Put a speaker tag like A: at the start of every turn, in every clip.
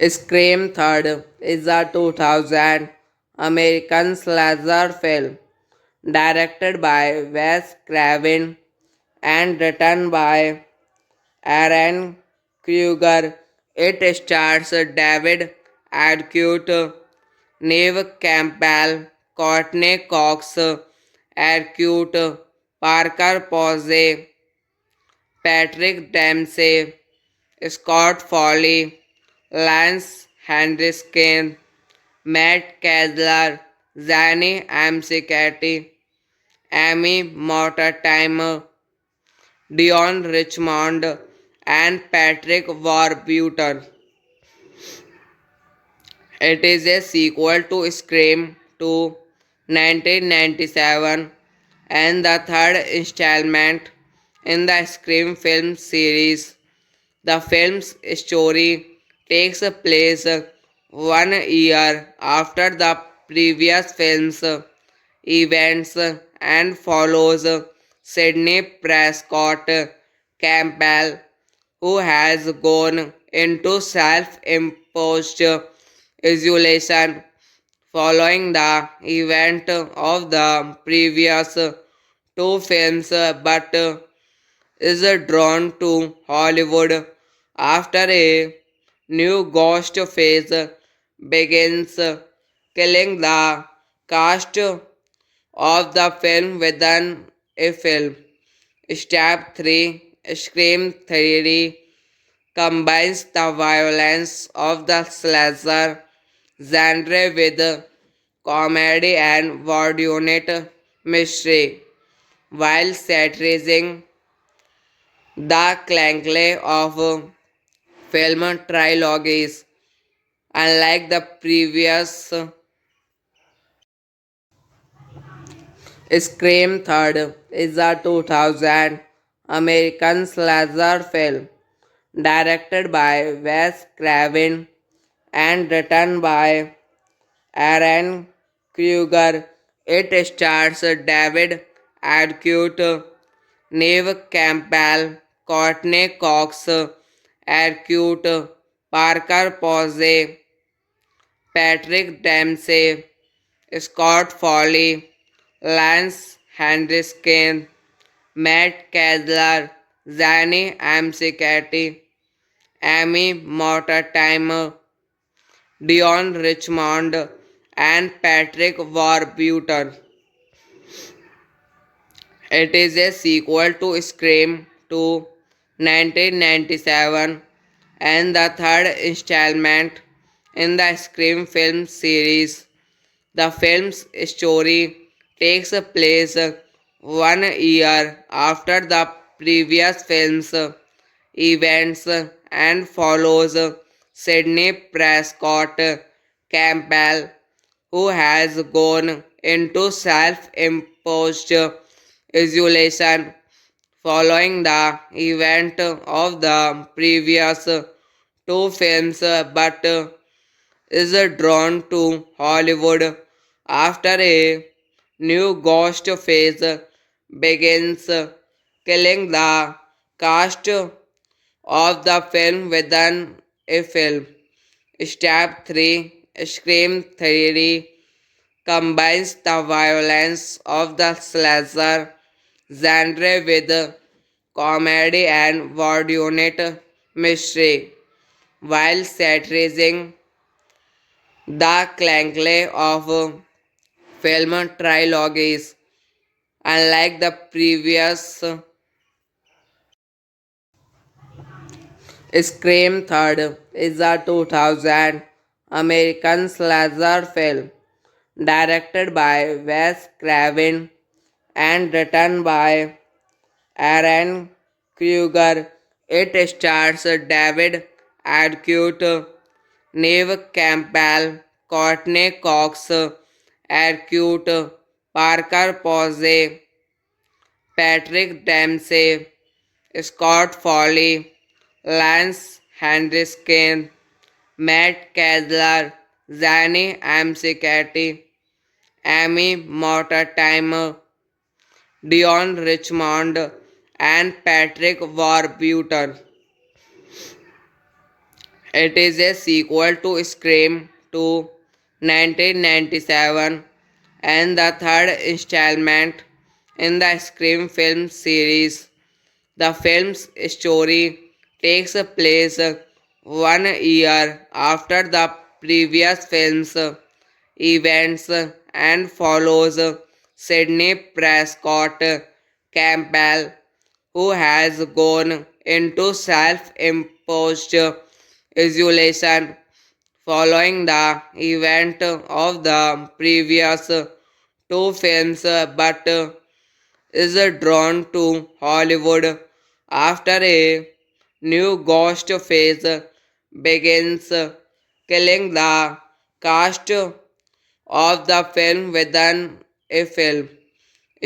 A: Scream Third is a 2000 American slasher film directed by Wes Craven and written by Aaron Kruger. It stars David Arquette, Neve Campbell, Courtney Cox, Arquette, Parker Posey, Patrick Dempsey, Scott Foley, Lance Henriksen, Matt Kessler, Zanny Amsicati, Amy Mortimer, Dion Richmond, and Patrick Warburton. It is a sequel to Scream 2 1997 and the third installment in the Scream film series. The film's story takes place 1 year after the previous film's events and follows Sidney Prescott Campbell, who has gone into self imposed isolation following the event of the previous two films but is drawn to Hollywood after a new ghost phase begins, killing the cast of the film within a film. Step 3 Scream Theory combines the violence of the slasher genre with comedy and whodunit mystery while satirizing the clankle of film trilogies. Unlike the previous, Scream Third is a 2000 American slasher film directed by Wes Craven and written by Aaron Kruger. It stars David Arquette, Neve Campbell, Courtney Cox, Arquette, Parker Posey, Patrick Dempsey, Scott Foley, Lance Henriksen, Matt Kessler, Zanny Amsicati, Amy Mortimer, Dion Richmond, and Patrick Warburton. It is a sequel to Scream 2 1997 and the third installment in the Scream film series. The film's story takes place 1 year after the previous film's events and follows Sidney Prescott Campbell, who has gone into self-imposed isolation following the event of the previous two films, but is drawn to Hollywood after a new ghost phase begins, killing the cast of the film within a film. Step 3, Scream Theory, combines the violence of the slasher genre with comedy and whodunit mystery, while satirizing the clankle of film trilogies. Unlike the previous Scream Third is a 2000 American slasher film directed by Wes Craven and written by Aaron Kruger. It stars David Arquette, Neve Campbell, Courtney Cox, Arquette, Parker Posey, Patrick Dempsey, Scott Foley, Lance Henriksen, Matt Kessler, Zanny Amsicati, Amy Mortimer, Dion Richmond, and Patrick Warburton. It is a sequel to Scream 2 1997 and the third installment in the Scream film series. The film's story takes place 1 year after the previous film's events and follows Sidney Prescott Campbell, who has gone into self-imposed isolation following the event of the previous two films, but is drawn to Hollywood after a new ghost phase begins, killing the cast of the film within a film.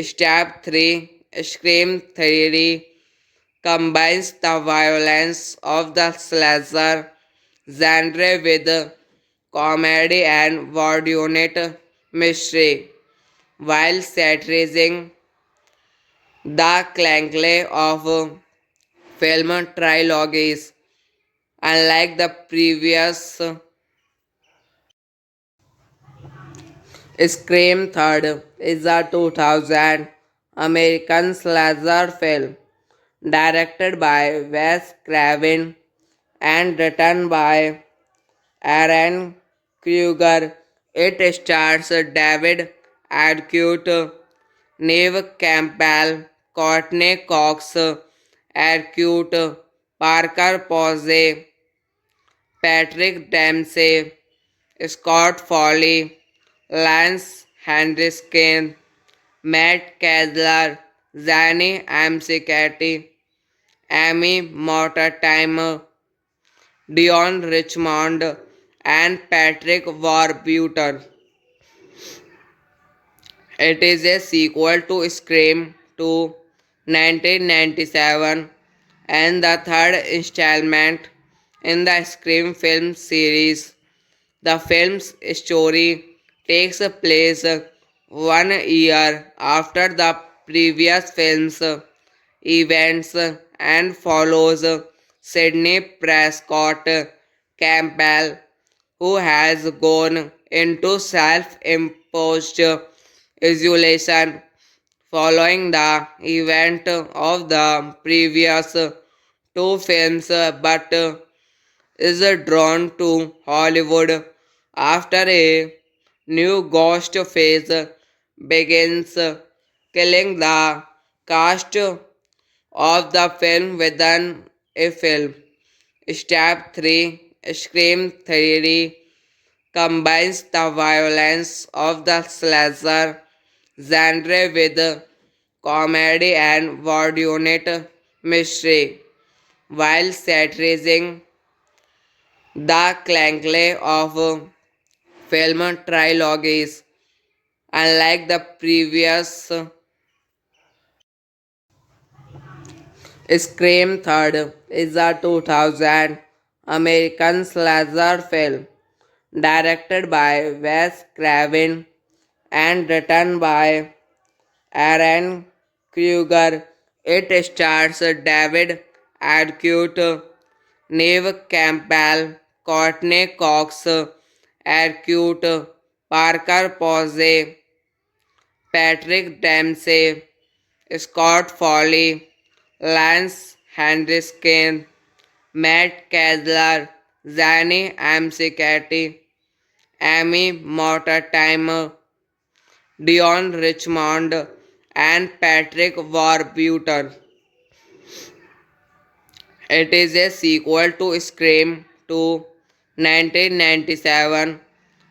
A: Step 3, Scream Theory, combines the violence of the slasher genre with comedy and whodunit mystery, while satirizing the clankle of film trilogies. Unlike the previous Scream Third is a 2000 American slasher film directed by Wes Craven and written by Aaron Kruger. It stars David Arquette, Neve Campbell, Courtney Cox, Arquette, Parker Posey, Patrick Dempsey, Scott Foley, Lance Henriksen, Matt Kessler, Zanny Amsicati, Amy Mortimer, Dion Richmond, and Patrick Warburton. It is a sequel to Scream 2 1997 and the third installment in the Scream film series. The film's story takes place 1 year after the previous film's events and follows Sidney Prescott Campbell, who has gone into self-imposed isolation following the event of the previous two films, but is drawn to Hollywood after a new ghost phase begins, killing the cast of the film within a film. Step 3, Scream Theory, combines the violence of the slasher genre with comedy and whodunit mystery, while satirizing the clankle of film trilogies. Unlike the previous Scream Third is a 2000 American slasher film directed by Wes Craven and written by Aaron Kruger. It stars David Arquette, Neve Campbell, Courtney Cox, Arquette, Parker Posey, Patrick Dempsey, Scott Foley, Lance Henriksen, Matt Kessler, Zanny Amsicati, Amy Mortimer, Dion Richmond, and Patrick Warburton. It is a sequel to Scream 2 1997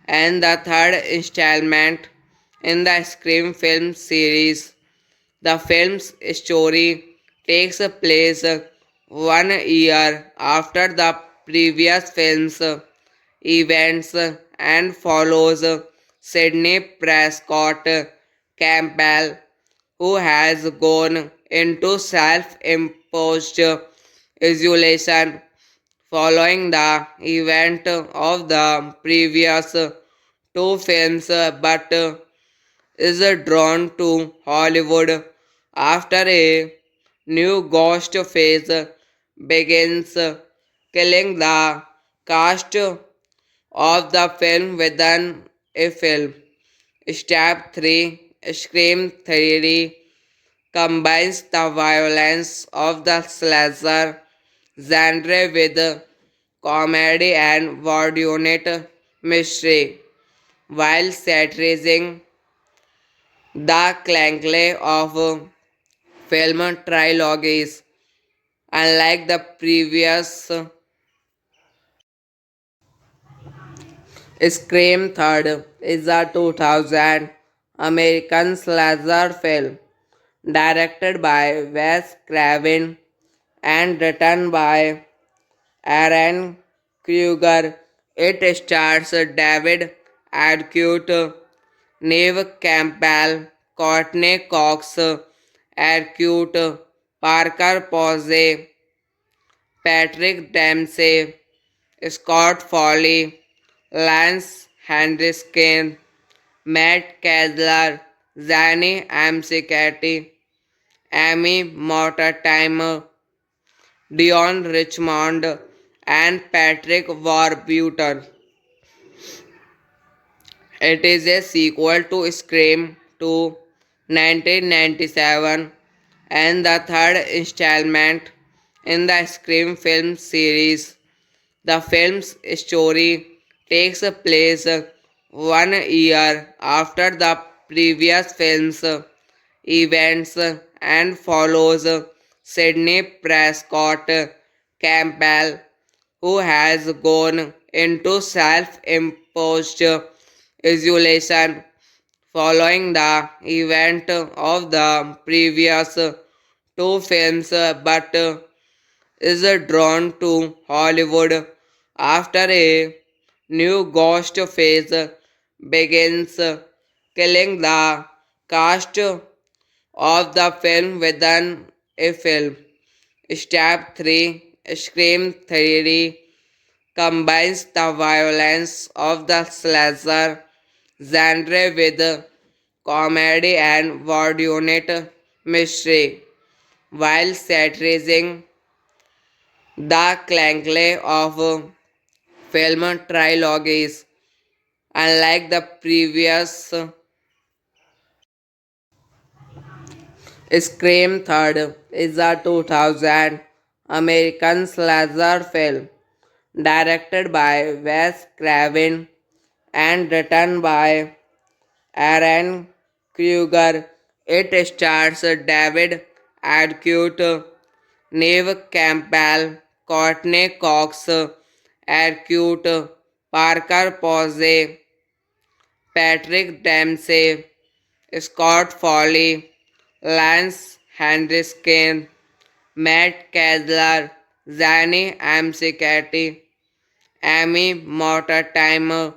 A: and the third installment in the Scream film series. The film's story takes place 1 year after the previous film's events and follows Sidney Prescott Campbell, who has gone into self-imposed isolation following the event of the previous two films but is drawn to Hollywood after a new ghost phase begins, killing the cast of the film within a film. Step 3 Scream Theory combines the violence of the slasher genre with comedy and whodunit mystery while satirizing the clankle of film trilogies. Unlike the previous Scream Third is a 2000 American slasher film directed by Wes Craven and written by Aaron Kruger. It stars David Arquette, Neve Campbell, Courtney Cox, Arquette, Parker Posey, Patrick Dempsey, Scott Foley, Lance Henriksen, Matt Kessler, Zanny Amsicati, Amy Mortimer, Dion Richmond, and Patrick Warburton. It is a sequel to Scream 2 1997 and the third installment in the Scream film series. The film's story takes place 1 year after the previous film's events and follows Sidney Prescott Campbell, who has gone into self-imposed isolation following the event of the previous two films but is drawn to Hollywood after a new ghost phase begins, killing the cast of the film within a film. Step 3 Scream Theory combines the violence of the slasher genre with comedy and whodunit mystery while satirizing the clankle of film trilogies. Unlike the previous Scream Third is a 2000 American slasher film directed by Wes Craven and written by Aaron Kruger. It stars David Arquette, Neve Campbell, Courtney Cox, Arquette, Parker Posey, Patrick Dempsey, Scott Foley, Lance Henriksen, Matt Kessler, Zanny Amsicati, Amy Mortimer,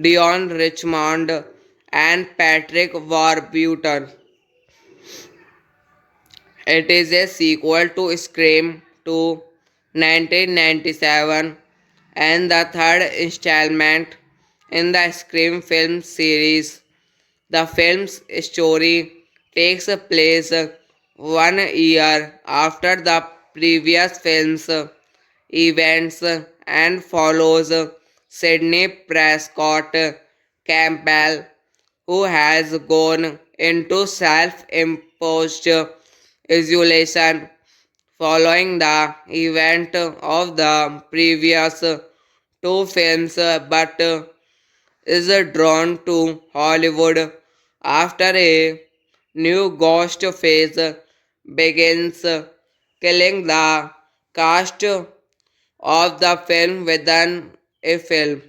A: Dion Richmond, and Patrick Warburton. It is a sequel to Scream 2 1997 and the third installment in the Scream film series. The film's story takes place 1 year after the previous film's events and follows Sidney Prescott Campbell, who has gone into self imposed isolation following the event of the previous two films but is drawn to Hollywood after a new ghost phase begins, killing the cast of the film within a film.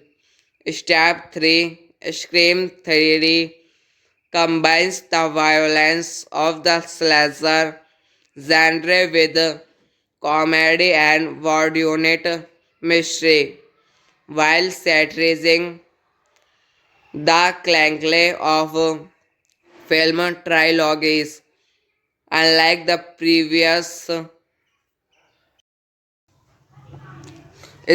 A: Step 3 Scream Theory combines the violence of the slasher genre with comedy and whodunit mystery while satirizing the clankle of film trilogies. Unlike the previous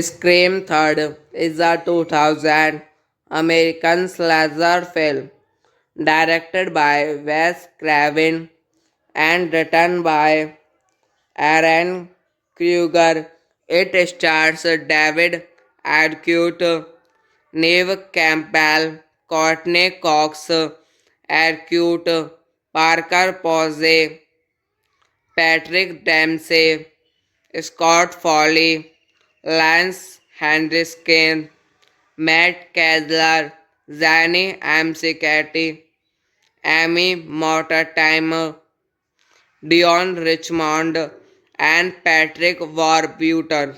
A: Scream Third is a 2000 American slasher film directed by Wes Craven and written by Aaron Kruger. It stars David Arquette, Neve Campbell, Courtney Cox, Arquette, Parker Posey, Patrick Dempsey, Scott Foley, Lance Henriksen, Matt Kessler, Zanny Amsicati, Amy Mortimer, Dion Richmond, and Patrick Warburton.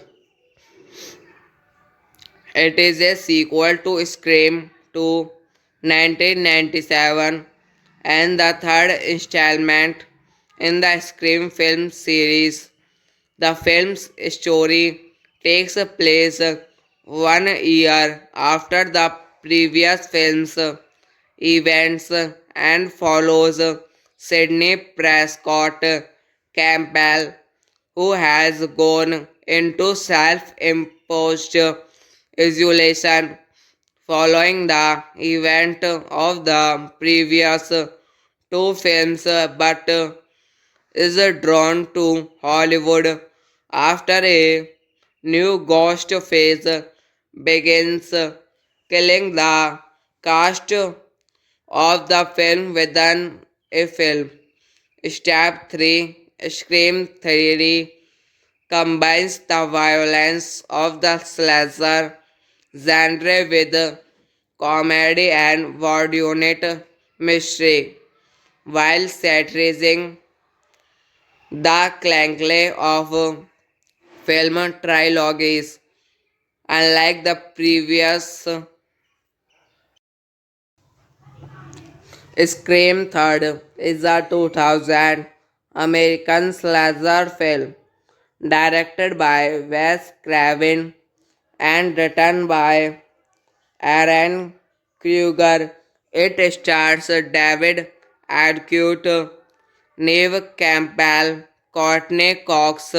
A: It is a sequel to Scream 2 1997 and the third installment in the Scream film series. The film's story takes place 1 year after the previous film's events and follows Sidney Prescott Campbell, who has gone into self imposed isolation following the event of the previous two films but is drawn to Hollywood after a new ghost phase begins, killing the cast of the film within a film. Step 3 Scream Theory combines the violence of the slasher genre with comedy and whodunit mystery while satirizing the clankle of film trilogies. Unlike the previous Scream Third is a 2000 American slasher film directed by Wes Craven and written by Aaron Kruger. It stars David Arquette, Neve Campbell, Courtney Cox,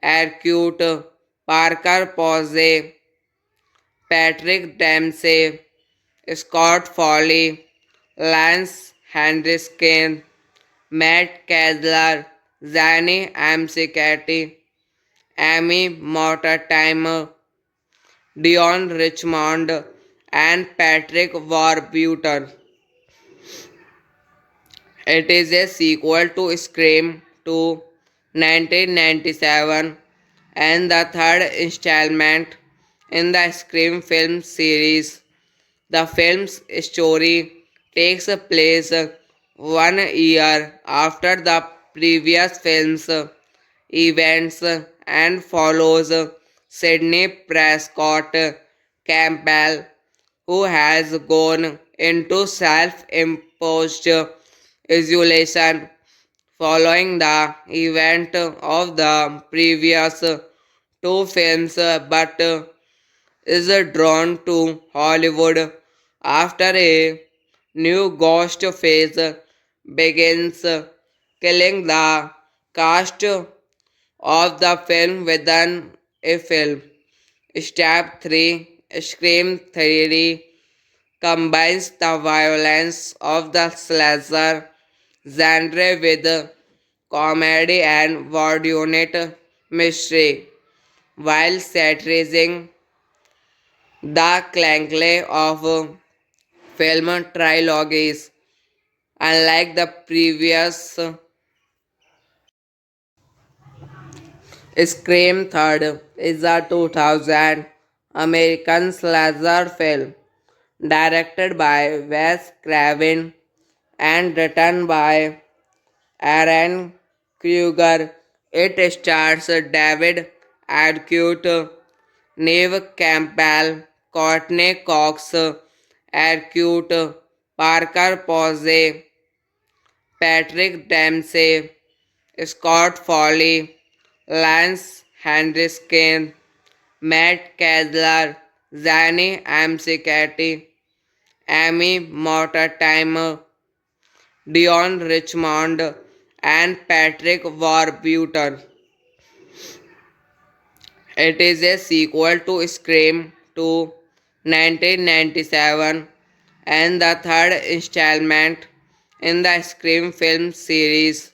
A: Arquette, Parker Posey, Patrick Dempsey, Scott Foley, Lance Henriksen, Matt Kessler, Zanny Amsicati, Amy Mortimer, Dion Richmond, and Patrick Warburton. It is a sequel to Scream 2 1997 and the third installment in the Scream film series. The film's story takes place 1 year after the previous film's events and follows Sidney Prescott Campbell, who has gone into self imposed isolation following the event of the previous two films but is drawn to Hollywood after a new ghost phase begins, killing the cast of the film within a film. Step 3, Scream Theory, combines the violence of the slasher genre with comedy and whodunit mystery, while satirizing the clankle of film trilogies. Unlike the previous Scream Third is a 2000 American slasher film directed by Wes Craven and written by Aaron Kruger. It stars David Arquette, Neve Campbell, Courtney Cox, Arquette, Parker Posey, Patrick Dempsey, Scott Foley, Lance Henriksen, Matt Kessler, Zanny Amsicati, Amy Mortimer, Dion Richmond, and Patrick Warburton. It is a sequel to Scream 2 1997 and the third installment in the Scream film series.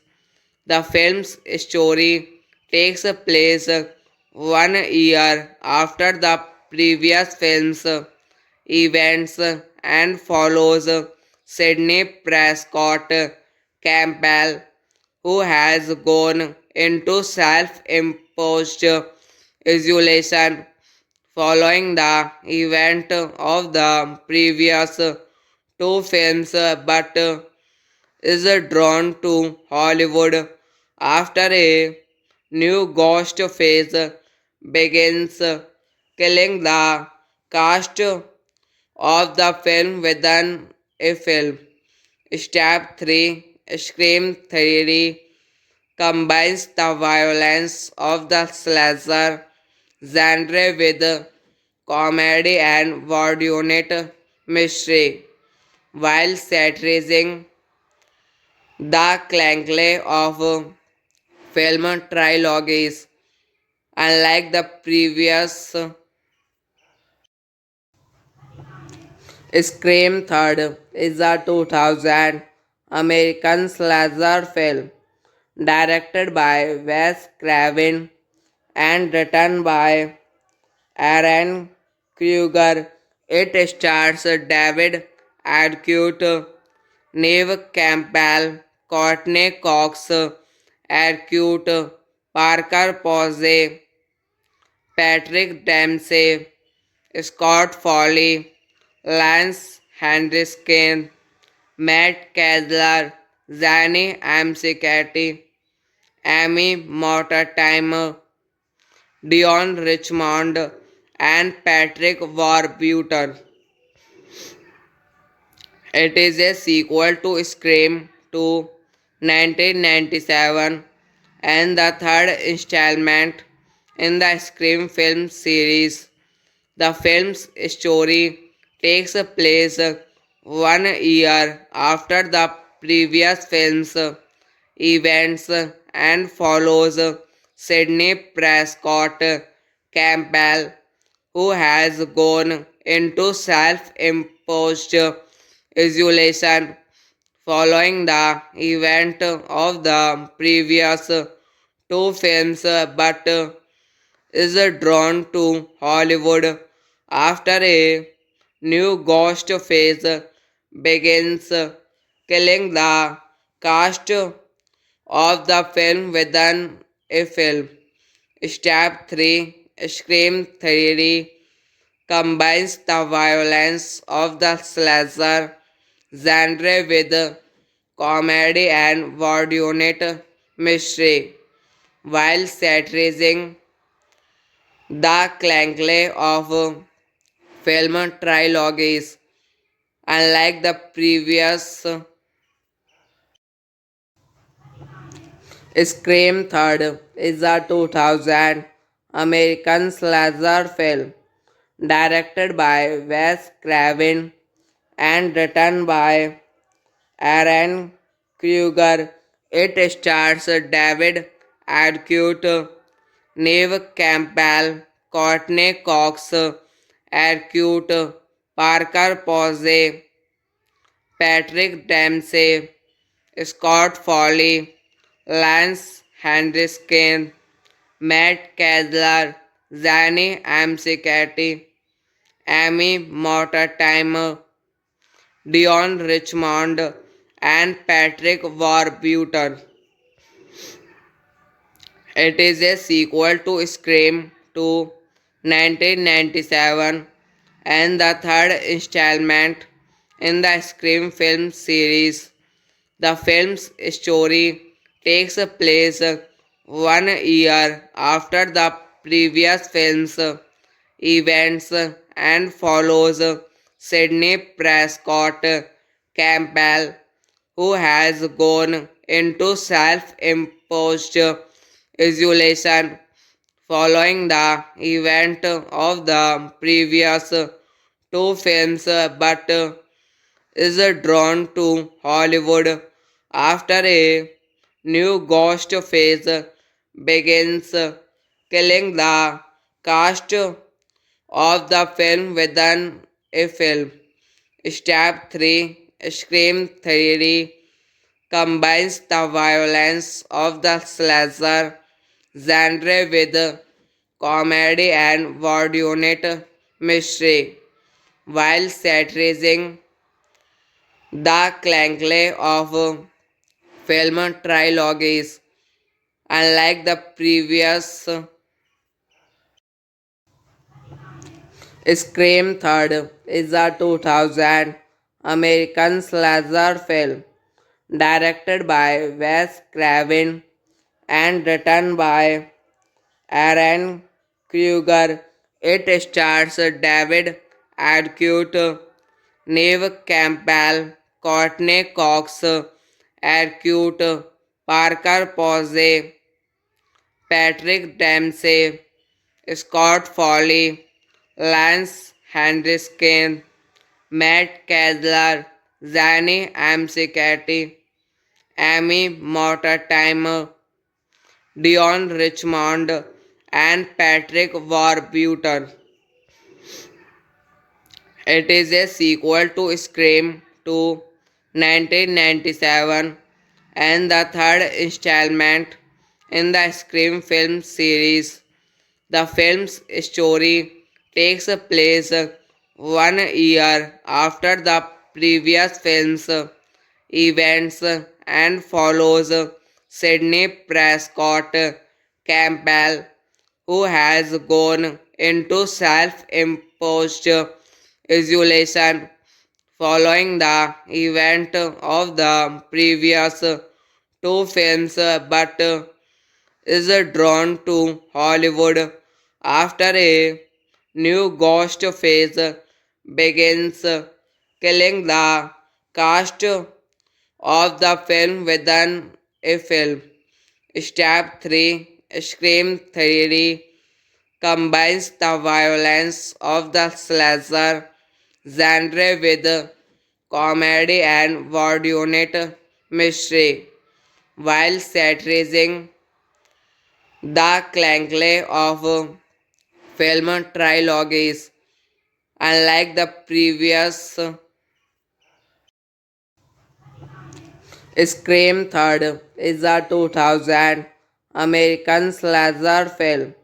A: The film's story takes place 1 year after the previous film's events and follows Sidney Prescott Campbell, who has gone into self imposed isolation following the event of the previous two films but is drawn to Hollywood after a new ghost phase begins, killing the cast of the film within a film. Step 3, Scream Theory, combines the violence of the slasher genre with comedy and whodunit mystery, while satirizing the clankle of film trilogies. Unlike the previous Scream Third is a 2000 American slasher film directed by Wes Craven and written by Aaron Kruger. It stars David Arquette, Neve Campbell, Courtney Cox, Arquette, Parker Posey, Patrick Dempsey, Scott Foley, Lance Henriksen, Matt Kessler, Zanny Amsicati, Amy Mortimer, Dion Richmond, and Patrick Warburton. It is a sequel to Scream 2 1997 and the third installment in the Scream film series. The film's story takes place 1 year after the previous film's events and follows Sidney Prescott Campbell, who has gone into self imposed isolation following the event of the previous two films but is drawn to Hollywood after a new ghost phase begins, killing the cast of the film within a film. Step 3, Scream Theory, combines the violence of the slasher genre with comedy and whodunit mystery, while satirizing the clankle of film trilogies. Unlike the previous Scream Third is a 2000 American slasher film directed by Wes Craven and written by Aaron Kruger. It stars David Arquette, Neve Campbell, Courtney Cox, Arquette, Parker Posey, Patrick Dempsey, Scott Foley, Lance Henriksen, Matt Kessler, Zanny Amsicati, Amy Mortimer, Dion Richmond, and Patrick Warburton. It is a sequel to Scream 2 1997 and the third installment in the Scream film series. The film's story takes place 1 year after the previous film's events and follows Sidney Prescott Campbell, who has gone into self-imposed isolation following the event of the previous two films but is drawn to Hollywood after a new ghost phase begins, killing the cast of the film within a film. Step 3 Scream Theory combines the violence of the slasher genre with comedy and whodunit mystery while satirizing the clankle of film trilogies. Unlike the previous Scream Third is a 2000 American slasher film directed by Wes Craven and written by Aaron Kruger. It stars David Arquette, Neve Campbell, Courtney Cox, Arquette, Parker Posey, Patrick Dempsey, Scott Foley, Lance Henriksen, Matt Kessler, Zanny Amsicati, Amy Mortimer, Dion Richmond, and Patrick Warburton. It is a sequel to Scream 2 1997 and the third installment in the Scream film series. The film's story takes place 1 year after the previous film's events and follows Sidney Prescott Campbell, who has gone into self-imposed isolation following the event of the previous two films but is drawn to Hollywood after a new ghost phase begins, killing the cast of the film within a film. Step 3 Scream Theory combines the violence of the slasher genre with comedy and whodunit mystery while satirizing the clankle of film trilogies. Unlike the previous Scream Third is a 2000 American slasher film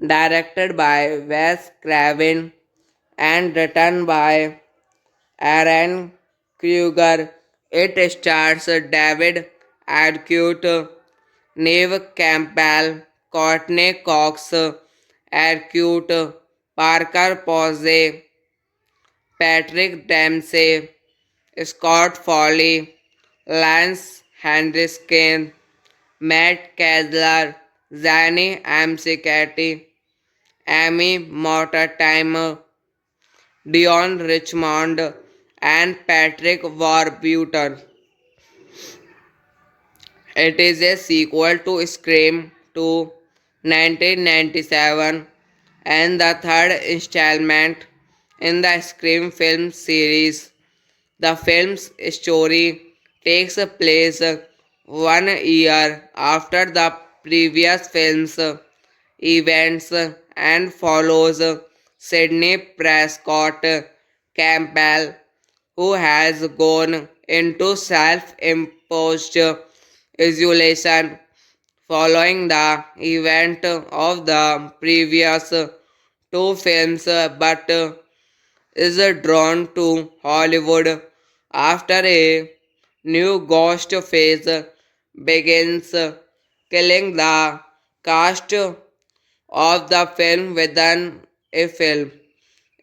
A: directed by Wes Craven and written by Aaron Kruger. It stars David Arquette, Neve Campbell, Courtney Cox, Arquette, Parker Posey, Patrick Dempsey, Scott Foley, Lance Henriksen, Matt Kessler, Zanny Amsicati, Amy Mortimer, Dion Richmond, and Patrick Warburton. It is a sequel to Scream 2 1997 and the third installment in the Scream film series. The film's story takes place 1 year after the previous film's events and follows Sidney Prescott Campbell, who has gone into self imposed isolation following the event of the previous two films but is drawn to Hollywood after a new ghost phase begins, killing the cast of the film within a film.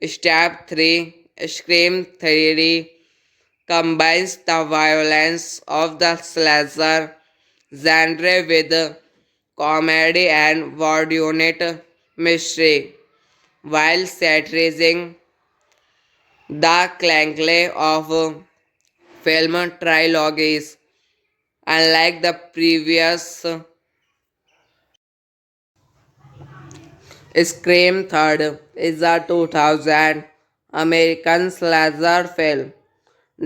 A: Step 3 Scream Theory combines the violence of the slasher genre with comedy and whodunit mystery while satirizing the clankle of film trilogies. Unlike the previous Scream Third is a 2000 American slasher film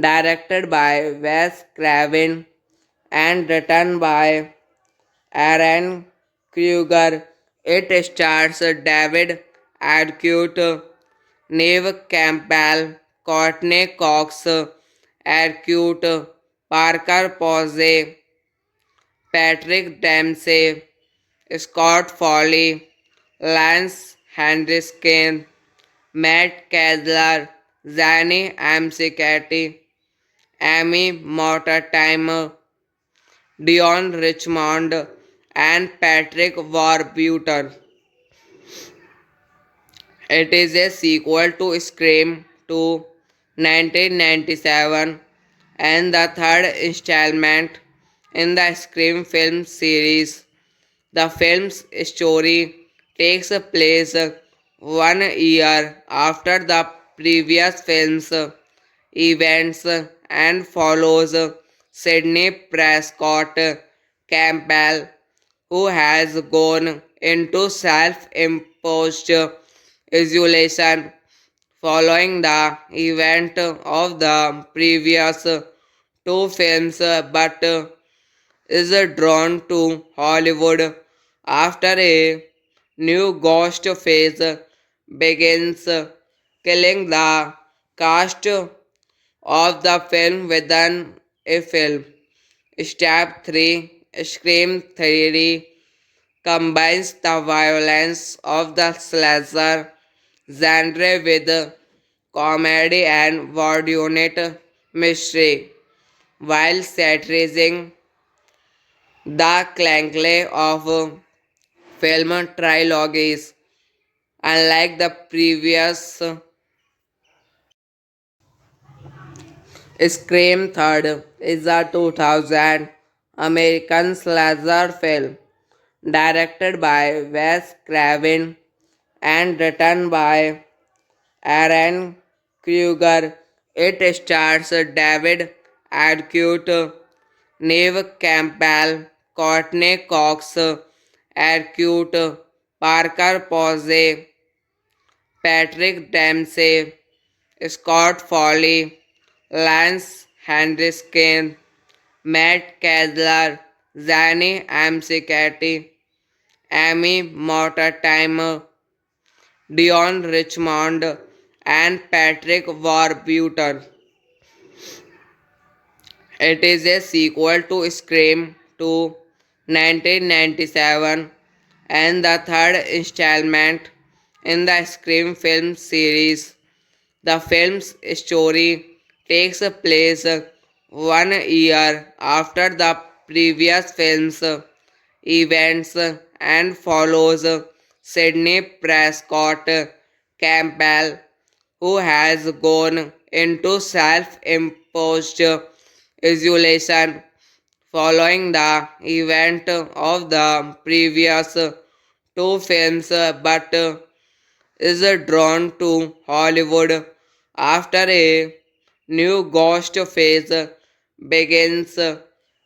A: directed by Wes Craven and written by Aaron Kruger. It stars David Arquette, Neve Campbell, Courtney Cox, Arquette, Parker Posey, Patrick Dempsey, Scott Foley, Lance Henriksen, Matt Kessler, Zanny Amsicati, Amy Mortimer, Dion Richmond, and Patrick Warburton. It is a sequel to Scream 2 1997 and the third installment in the Scream film series. The film's story takes place 1 year after the previous film's events and follows Sidney Prescott Campbell, who has gone into self imposed isolation following the event of the previous two films but is drawn to Hollywood after a new ghost phase begins, killing the cast of the film within a film. Step 3 Scream Theory combines the violence of the slasher genre with comedy and whodunit mystery while satirizing the clankle of film trilogies. Unlike the previous Scream Third is a 2000 American slasher film directed by Wes Craven and written by Aaron Kruger. It stars David Arquette, Neve Campbell, Courtney Cox, Arquette, Parker Posey, Patrick Dempsey, Scott Foley, Lance Henriksen, Matt Kessler, Zanny Amsicati, Amy Mortimer, Dion Richmond, and Patrick Warburton. It is a sequel to Scream 2 1997 and the third installment in the Scream film series. The film's story takes place 1 year after the previous film's events and follows Sidney Prescott Campbell, who has gone into self imposed isolation following the event of the previous two films but is drawn to Hollywood after a new ghost phase begins,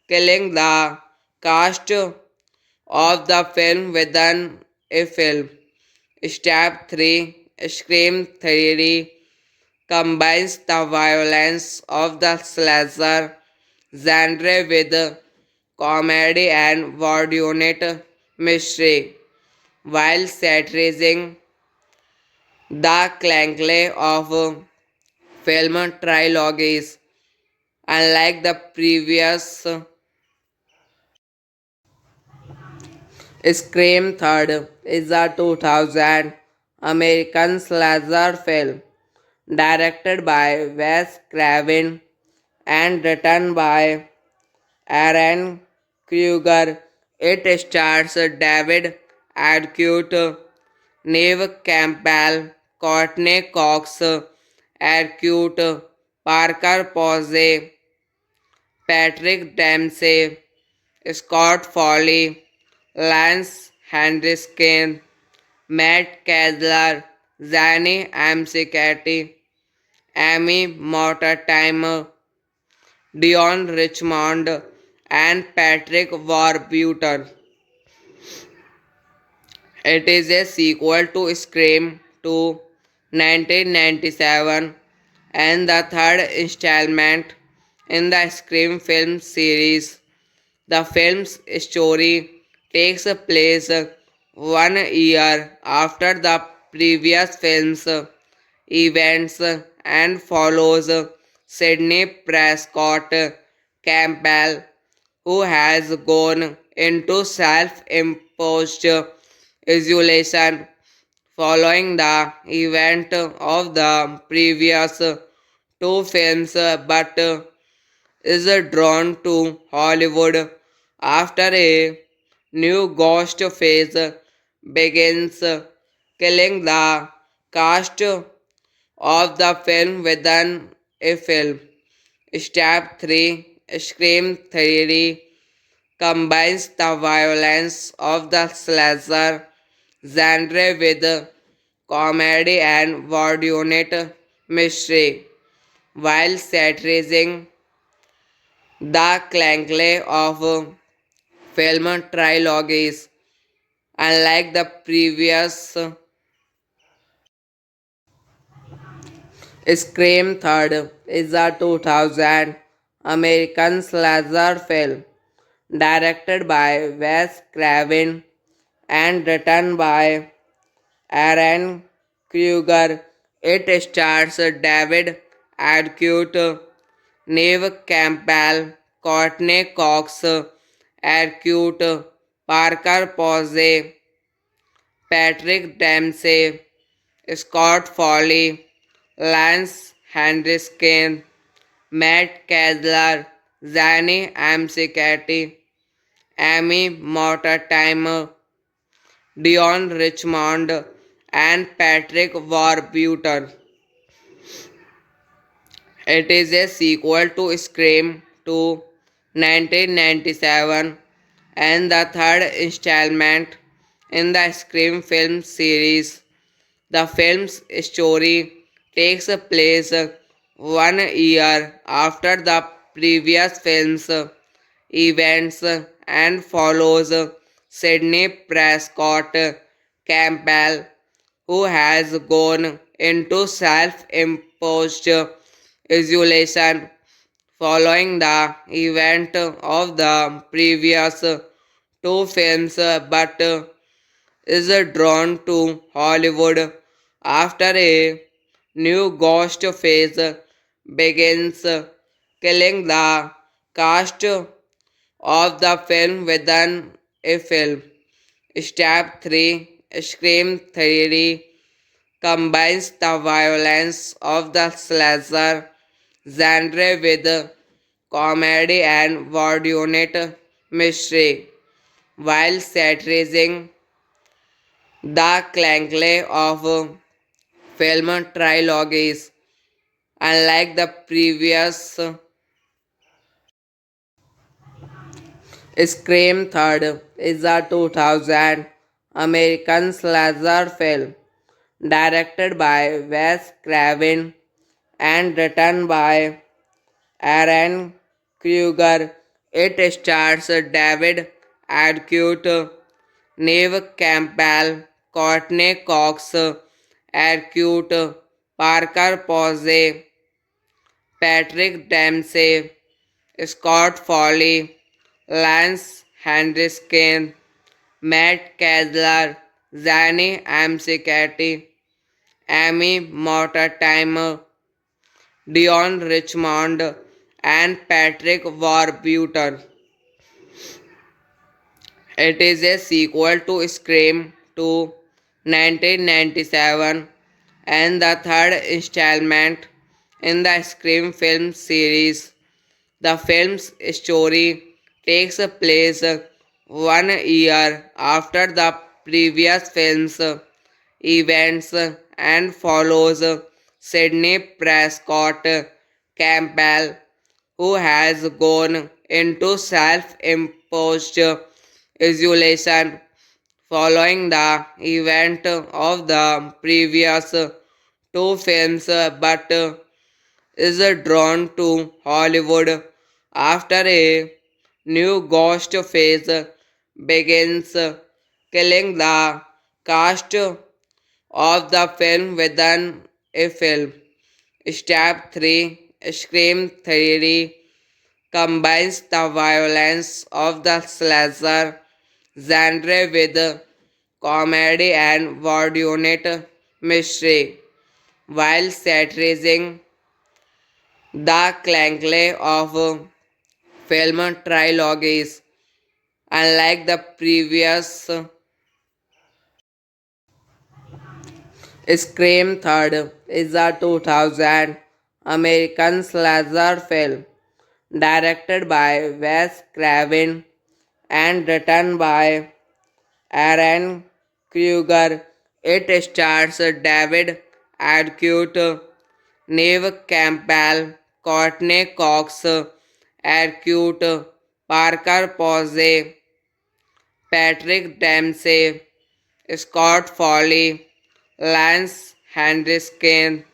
A: killing the cast of the film within a film. Step 3 Scream Theory combines the violence of the slasher genre with comedy and whodunit mystery, while satirizing the clankle of film trilogies. Unlike the previous Scream Third is a 2000 American slasher film directed by Wes Craven and written by Aaron Kruger. It stars David Arquette, Neve Campbell, Courtney Cox, Arquette, Parker Posey, Patrick Dempsey, Scott Foley, Lance Henriksen, Matt Kessler, Zanny Amsicati, Amy Mortimer, Dion Richmond, and Patrick Warburton. It is a sequel to Scream 2 1997 and the third installment in the Scream film series. The film's story takes place 1 year after the previous film's events and follows Sidney Prescott Campbell, who has gone into self imposed isolation following the event of the previous two films but is drawn to Hollywood after a new ghost phase begins, killing the cast of the film within a film. Step 3 Scream Theory combines the violence of the slasher genre with comedy and whodunit mystery, while satirizing the clankle of film trilogies. Unlike the previous Scream Third is a 2000 American slasher film directed by Wes Craven and written by Aaron Kruger. It stars David Arquette, Neve Campbell, Courtney Cox, Arquette, Parker Posey, Patrick Dempsey, Scott Foley, Lance Henriksen, Matt Kessler, Zanny Amsicati, Amy Mortimer, Dion Richmond, and Patrick Warburton. It is a sequel to Scream 2 1997 and the third installment in the Scream film series. The film's story takes place 1 year after the previous film's events and follows Sidney Prescott Campbell, who has gone into self imposed isolation following the event of the previous two films but is drawn to Hollywood after a new ghost phase begins, killing the cast of the film within a film. Step 3 Scream Theory combines the violence of the slasher genre with comedy and whodunit mystery, while satirizing the clankle of film trilogies. Unlike the previous Scream Third is a 2000 American slasher film directed by Wes Craven and written by Aaron Kruger. It stars David Arquette, Neve Campbell, Courtney Cox, Arquette, Parker Posey, Patrick Dempsey, Scott Foley, Lance Henriksen, Matt Kessler, Zanny Amsicati, Amy Mortimer, Dion Richmond, and Patrick Warburton. It is a sequel to Scream 2 1997 and the third installment in the Scream film series. The film's story takes place 1 year after the previous film's events and follows Sidney Prescott Campbell, who has gone into self-imposed isolation following the event of the previous two films but is drawn to Hollywood after a new ghost phase begins, killing the cast of the film within a film. Step 3 Scream Theory combines the violence of the slasher genre with comedy and whodunit mystery, while satirizing the clankle of film trilogies. Unlike the previous Scream Third is a 2000 American slasher film directed by Wes Craven and written by Aaron Kruger. It stars David Arquette, Neve Campbell, Courtney Cox, Arquette, Parker Posey, Patrick Dempsey, Scott Foley, Lance Henriksen,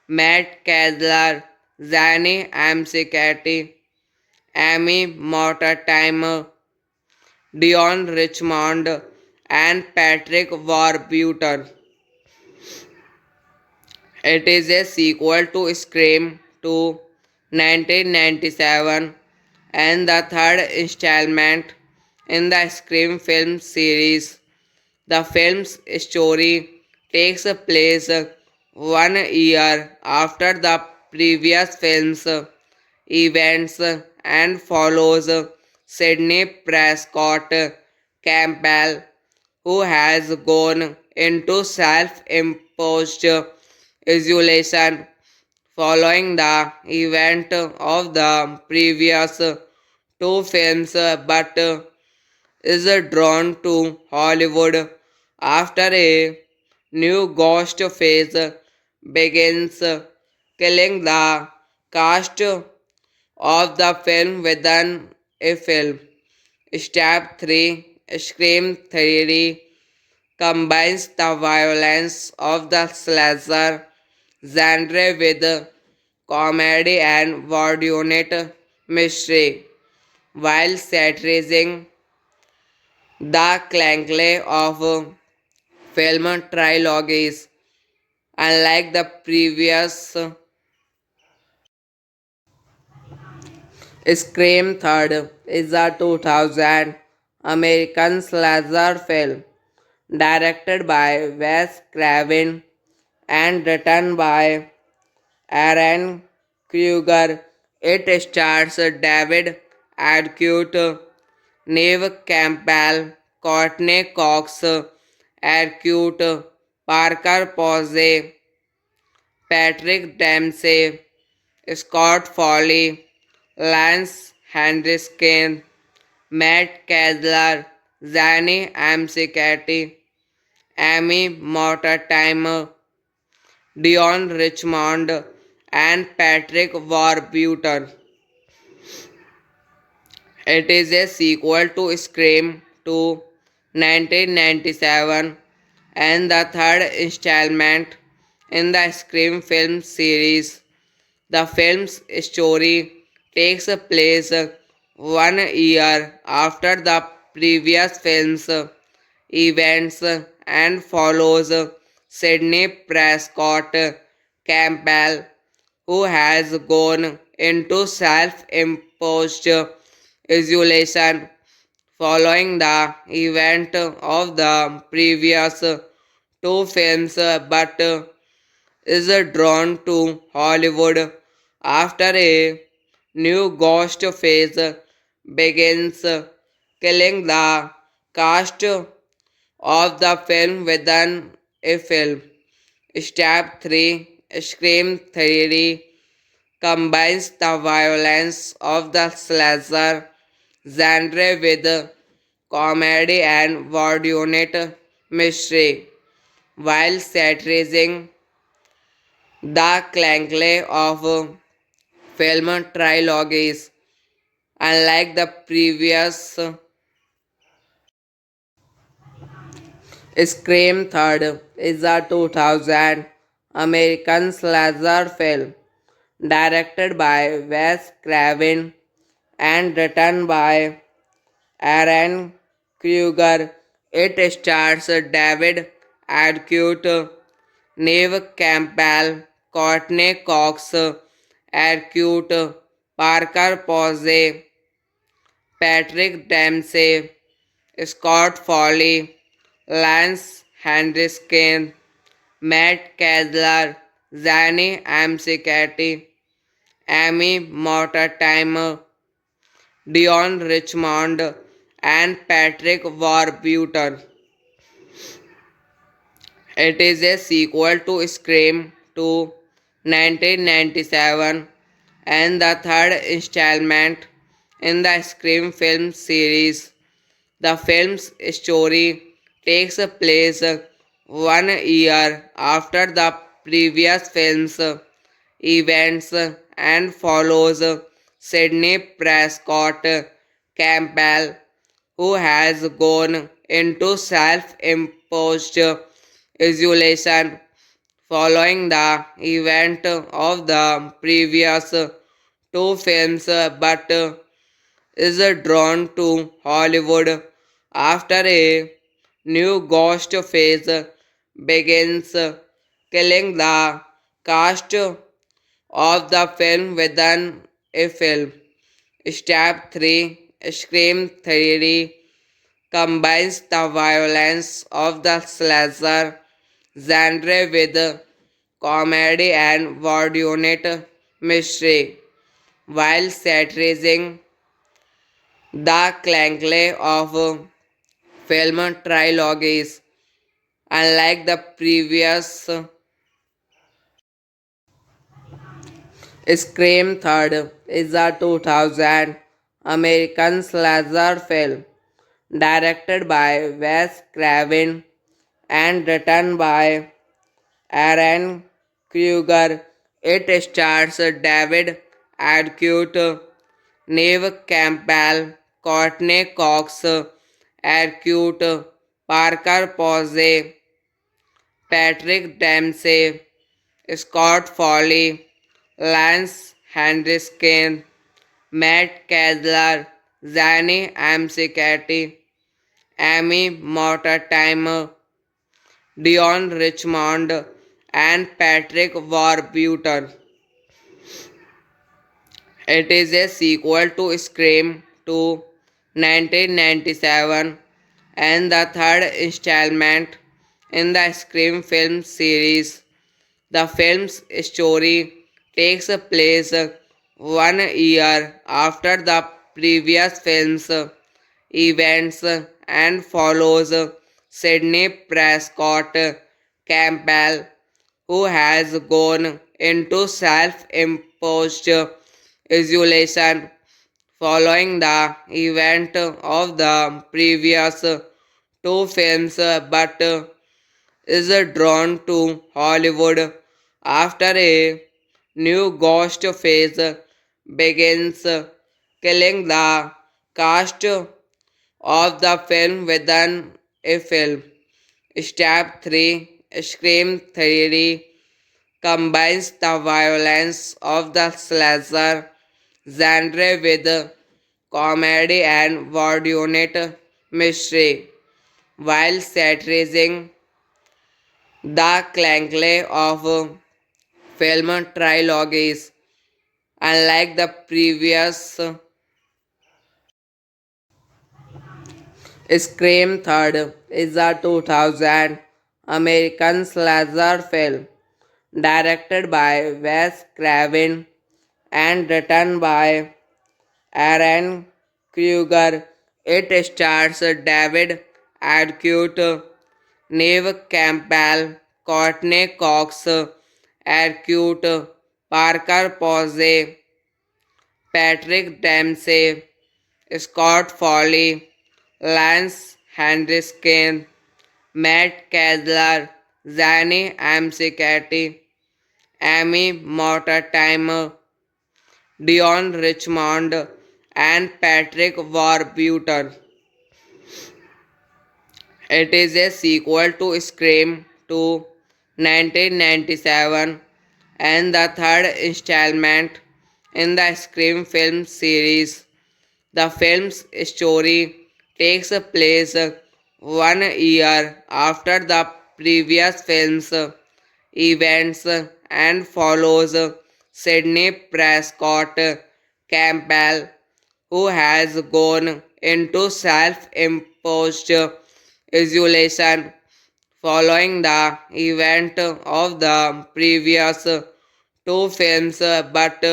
A: Matt Kessler, Zanny Amsicati, Amy Mortimer, Dion Richmond, and Patrick Warburton. It is a sequel to Scream 2 1997 and the third installment in the Scream film series. The film's story takes place 1 year after the previous film's events and follows Sidney Prescott Campbell, who has gone into self-imposed isolation following the event of the previous two films but is drawn to Hollywood after a new ghost phase begins, killing the cast of the film within a film. Step 3 Scream Theory combines the violence of the slasher genre with comedy and whodunit mystery, while satirizing the clankle of film trilogies. Unlike the previous Scream Third is a 2000 American slasher film directed by Wes Craven and written by Aaron Kruger. It stars David Arquette, Neve Campbell, Courtney Cox, Arquette, Parker Posey, Patrick Dempsey, Scott Foley, Lance Henriksen, Matt Kessler, Zanny Amsicati, Amy Mortimer, Dion Richmond, and Patrick Warburton. It is a sequel to Scream 2 1997 and the third installment in the Scream film series. The film's story takes place 1 year after the previous film's events and follows Sidney Prescott Campbell, who has gone into self-imposed isolation following the event of the previous two films but is drawn to Hollywood after a new ghost phase begins, killing the cast of the film within a film. Step 3 Scream Theory combines the violence of the slasher genre with comedy and whodunit mystery while satirizing the clankle of film trilogies. Unlike the previous Scream Third is a 2000 American slasher film directed by Wes Craven and written by Aaron Kruger. It stars David Arquette, Neve Campbell, Courtney Cox, Arquette, Parker Posey, Patrick Dempsey, Scott Foley, Lance Henriksen, Matt Kessler, Zanny Amsicati, Amy Mortimer, Dion Richmond, and Patrick Warburton. It is a sequel to Scream 2 1997 and the third installment in the Scream film series. The film's story takes place 1 year after the previous film's events and follows Sidney Prescott Campbell, who has gone into self-imposed isolation following the event of the previous two films but is drawn to Hollywood after a new ghost phase begins, killing the cast of the film within a film. Step 3 Scream Theory combines the violence of the slasher genre with comedy and whodunit mystery while satirizing the clankle of film trilogies. Unlike the previous Scream Third is a 2000 American slasher film directed by Wes Craven and written by Aaron Kruger. It stars David Arquette, Neve Campbell, Courtney Cox, Arquette, Parker Posey, Patrick Dempsey, Scott Foley, Lance Henriksen, Matt Kessler, Zanny Amsicati, Amy Mortimer, Dion Richmond, and Patrick Warburton. It is a sequel to Scream 2 1997 and the third installment in the Scream film series. The film's story takes place 1 year after the previous film's events and follows Sidney Prescott Campbell, who has gone into self-imposed isolation following the event of the previous two films but is drawn to Hollywood after a new ghost phase begins, killing the cast of the film within a film. Step 3 Scream Theory combines the violence of the slasher genre with comedy and whodunit mystery while satirizing the clankle of film trilogies. Unlike the previous Scream Third is a 2000 American slasher film directed by Wes Craven and written by Aaron Kruger. It stars David Arquette, Neve Campbell, Courtney Cox, Arquette, Parker Posey, Patrick Dempsey, Scott Foley, Lance Henriksen, Matt Kessler, Zanny Amsicati, Amy Mortimer, Dion Richmond, and Patrick Warburton. It is a sequel to Scream 2 1997 and the third installment in the Scream film series. The film's story takes place 1 year after the previous film's events and follows Sidney Prescott Campbell, who has gone into self imposed isolation following the event of the previous two films but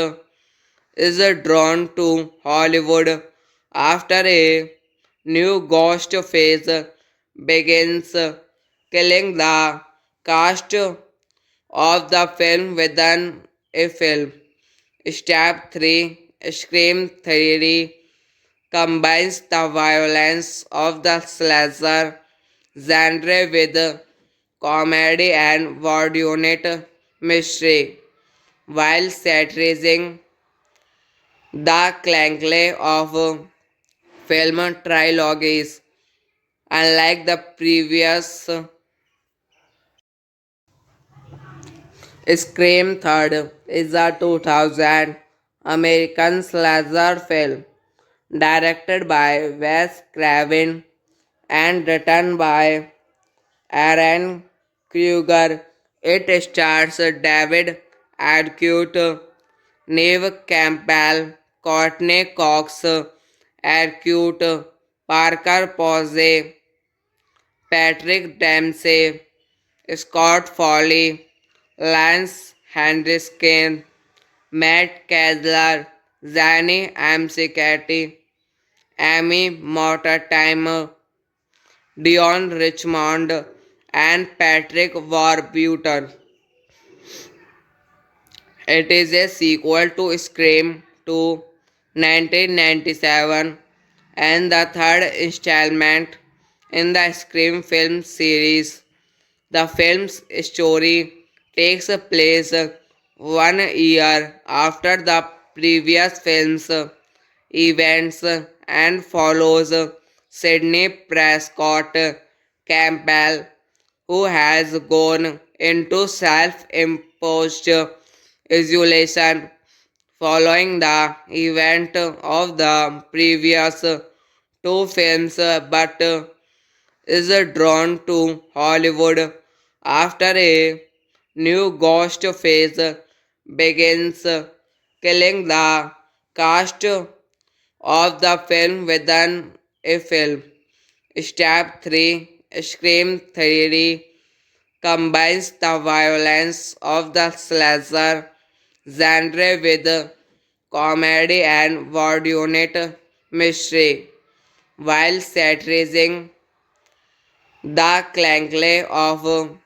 A: is drawn to Hollywood after a new ghost phase begins, killing the cast of the film within a film. Step 3 Scream Theory combines the violence of the slasher genre with comedy and whodunit mystery while satirizing the clankle of film trilogies. Unlike the previous Scream Third is a 2000 American slasher film directed by Wes Craven and written by Aaron Kruger. It stars David Arquette, Neve Campbell, Courtney Cox, Arquette, Parker Posey, Patrick Dempsey, Scott Foley, Lance Henriksen, Matt Kessler, Zanny Amsicati, Amy Mortimer, Dion Richmond, and Patrick Warburton. It is a sequel to Scream 2 1997 and the third installment in the Scream film series. The film's story takes place 1 year after the previous film's events and follows Sidney Prescott Campbell, who has gone into self imposed isolation following the event of the previous two films but is drawn to Hollywood after a new ghost phase begins, killing the cast of the film within a film. Step 3 Scream Theory combines the violence of the slasher genre with comedy and whodunit mystery while satirizing the clankle of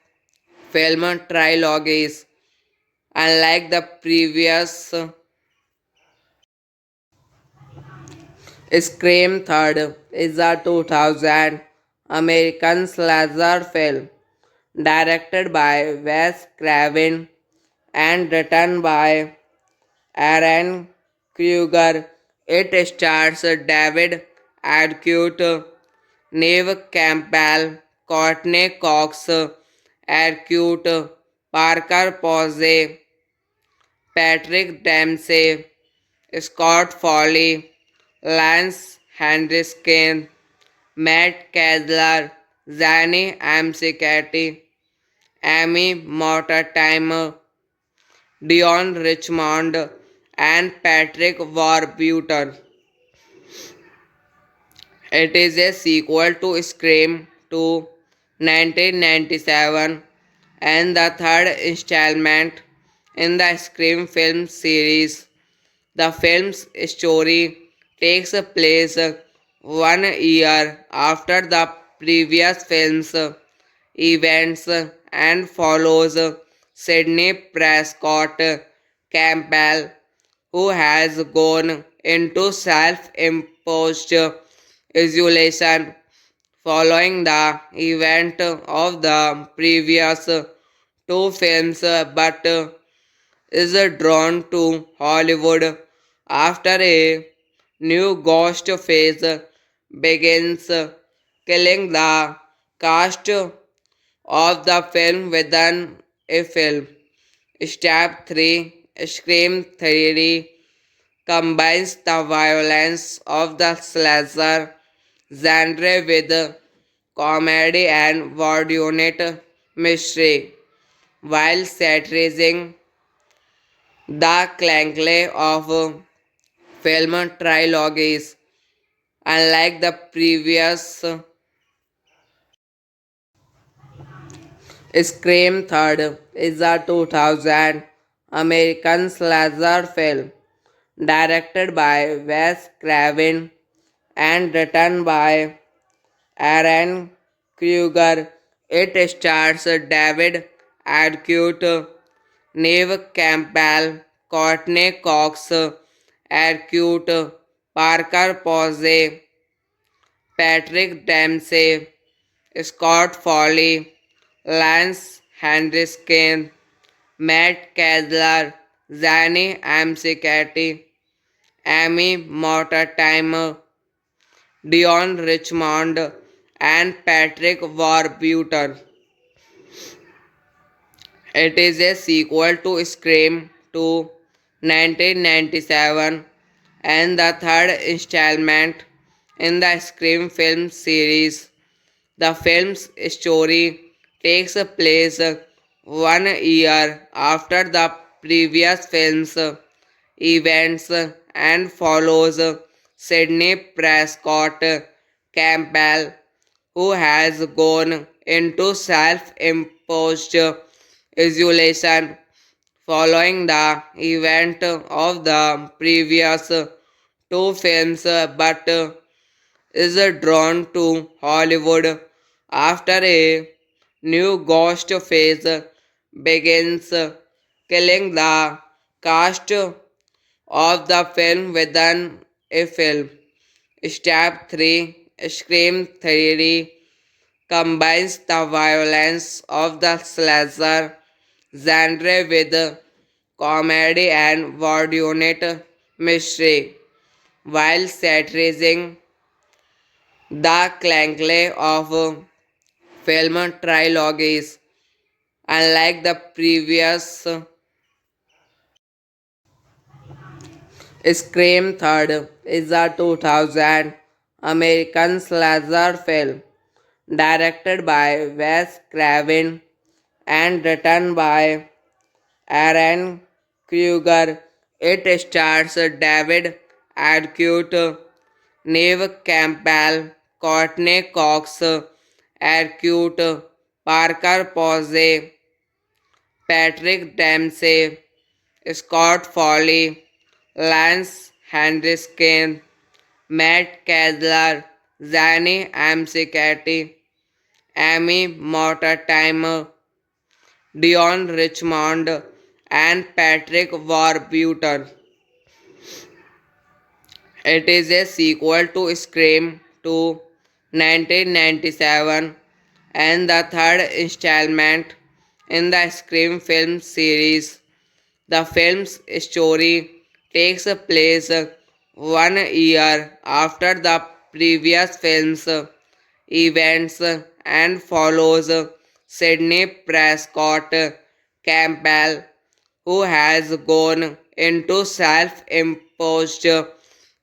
A: film trilogies. Unlike the previous Scream Third is a 2000 American slasher film directed by Wes Craven and written by Aaron Kruger. It stars David Arquette, Neve Campbell, Courtney Cox, Arquette, Parker Posey, Patrick Dempsey, Scott Foley, Lance Henriksen, Matt Kessler, Zanny Amsicati, Amy Mortimer, Dion Richmond, and Patrick Warburton. It is a sequel to Scream 2 1997 and the third installment in the Scream film series. The film's story takes place 1 year after the previous film's events and follows Sidney Prescott Campbell, who has gone into self imposed isolation following the event of the previous two films but is drawn to Hollywood after a new ghost phase begins, killing the cast of the film within a film. Step 3 Scream Theory combines the violence of the slasher genre with comedy and whodunit mystery while satirizing the clankle of film trilogies. Unlike the previous Scream Third is a 2000 American slasher film directed by Wes Craven and written by Aaron Kruger. It stars David Arquette, Neve Campbell, Courtney Cox, Arquette, Parker Posey, Patrick Dempsey, Scott Foley, Lance Henriksen, Matt Kessler, Zanny Amsicati, Amy Mortimer, Dion Richmond, and Patrick Warburton. It is a sequel to Scream 2 1997 and the third installment in the Scream film series. The film's story takes place 1 year after the previous film's events and follows Sidney Prescott Campbell, who has gone into self imposed isolation following the event of the previous two films but is drawn to Hollywood after a new ghost phase begins, killing the cast of the film within a film. Step 3 Scream Theory combines the violence of the slasher genre with comedy and whodunit mystery while satirizing the clankle of film trilogies. Unlike the previous Scream Third is a 2000 American slasher film directed by Wes Craven and written by Aaron Kruger. It stars David Arquette, Neve Campbell, Courtney Cox, Arquette, Parker Posey, Patrick Dempsey, Scott Foley, Lance Henriksen, Matt Kessler, Zanny Amsicati, Amy Mortimer, Dion Richmond, and Patrick Warburton. It is a sequel to Scream 2 1997 and the third installment in the Scream film series. The film's story takes place 1 year after the previous film's events and follows Sidney Prescott Campbell, who has gone into self imposed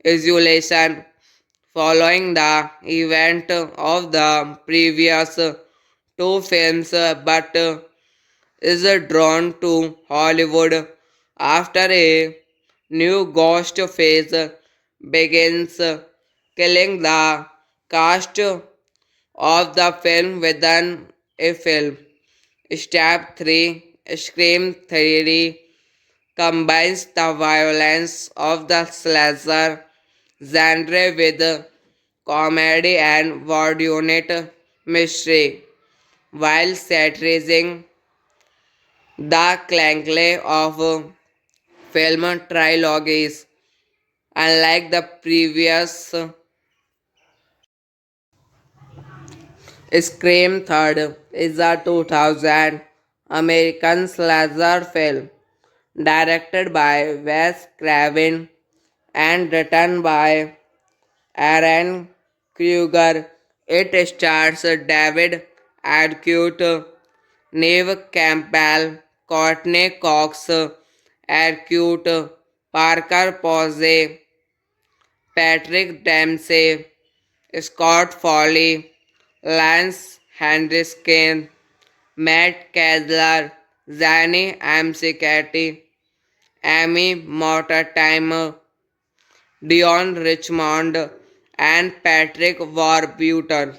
A: isolation following the event of the previous two films but is drawn to Hollywood after a new ghost phase begins, killing the cast of the film within a film. Step 3, Scream Theory, combines the violence of the slasher genre with comedy and whodunit mystery, while satirizing the clankle of film trilogies. Unlike the previous Scream Third is a 2000 American slasher film directed by Wes Craven and written by Aaron Kruger. It stars David Arquette, Neve Campbell, Courtney Cox, Arquette, Parker Posey, Patrick Dempsey, Scott Foley, Lance Henriksen, Matt Kessler, Zanny Amsicati, Amy Mortimer, Dion Richmond, and Patrick Warburton.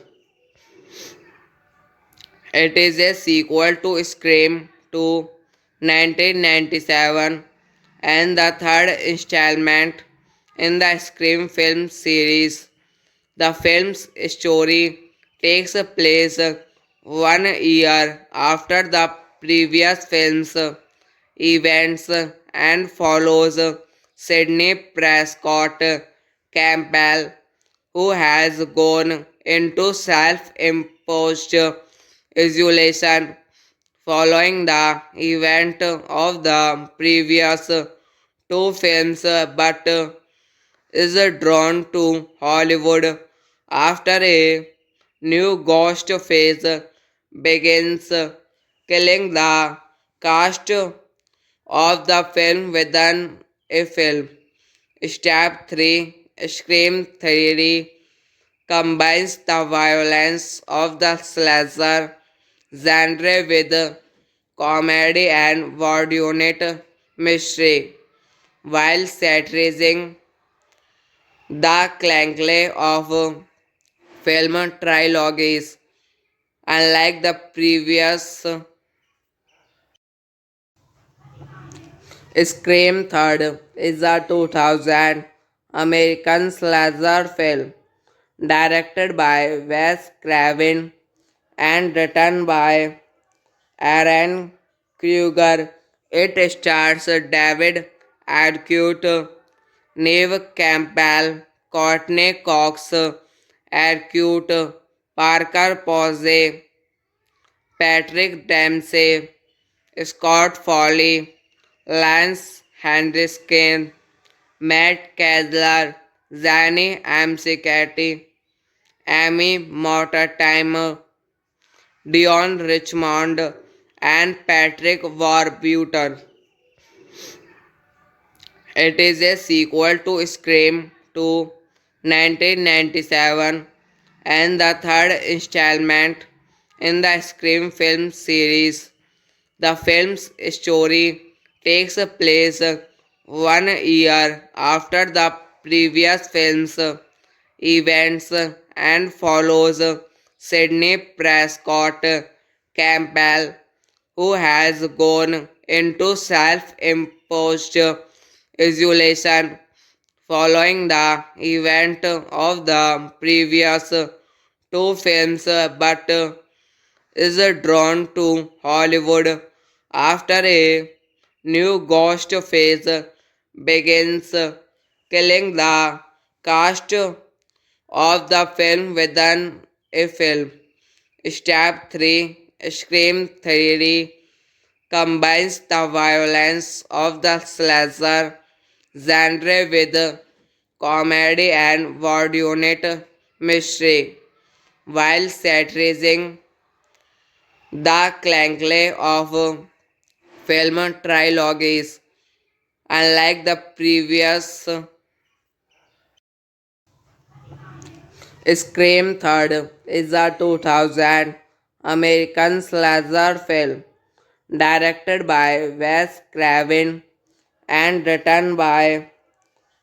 A: It is a sequel to Scream 2 1997 and the third installment in the Scream film series. The film's story takes place 1 year after the previous film's events and follows Sidney Prescott Campbell, who has gone into self imposed isolation following the event of the previous two films but is drawn to Hollywood after a new ghost phase begins, killing the cast of the film within a film. Step 3, Scream Theory, combines the violence of the slasher genre with comedy and whodunit mystery, while satirizing the clankle of film trilogies. Unlike the previous Scream Third is a 2000 American slasher film directed by Wes Craven and written by Aaron Kruger. It stars David Arquette, Neve Campbell, Courtney Cox, Arquette, Parker Posey, Patrick Dempsey, Scott Foley, Lance Henriksen, Matt Kessler, Zanny Amsicati, Amy Mortimer, Dion Richmond, and Patrick Warburton. It is a sequel to Scream 2 1997 and the third installment in the Scream film series. The film's story takes place 1 year after the previous film's events and follows Sidney Prescott Campbell, who has gone into self imposed isolation following the event of the previous two films but is drawn to Hollywood after a new ghost phase begins, killing the cast of the film within a film. Step 3, Scream Theory, combines the violence of the slasher genre with comedy and whodunit mystery, while satirizing the clankle of film trilogies. Unlike the previous Scream Third is a 2000 American slasher film directed by Wes Craven and written by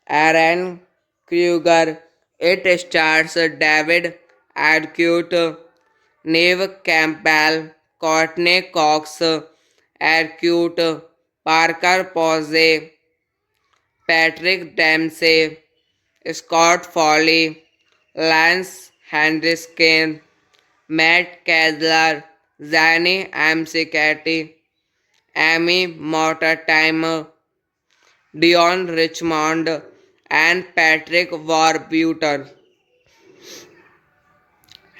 A: Aaron Kruger. It stars David Arquette, Neve Campbell, Courtney Cox, Arquette, Parker Posey, Patrick Dempsey, Scott Foley, Lance Henriksen, Matt Kessler, Zanny Amsicati, Amy Mortimer, Dion Richmond, and Patrick Warburton.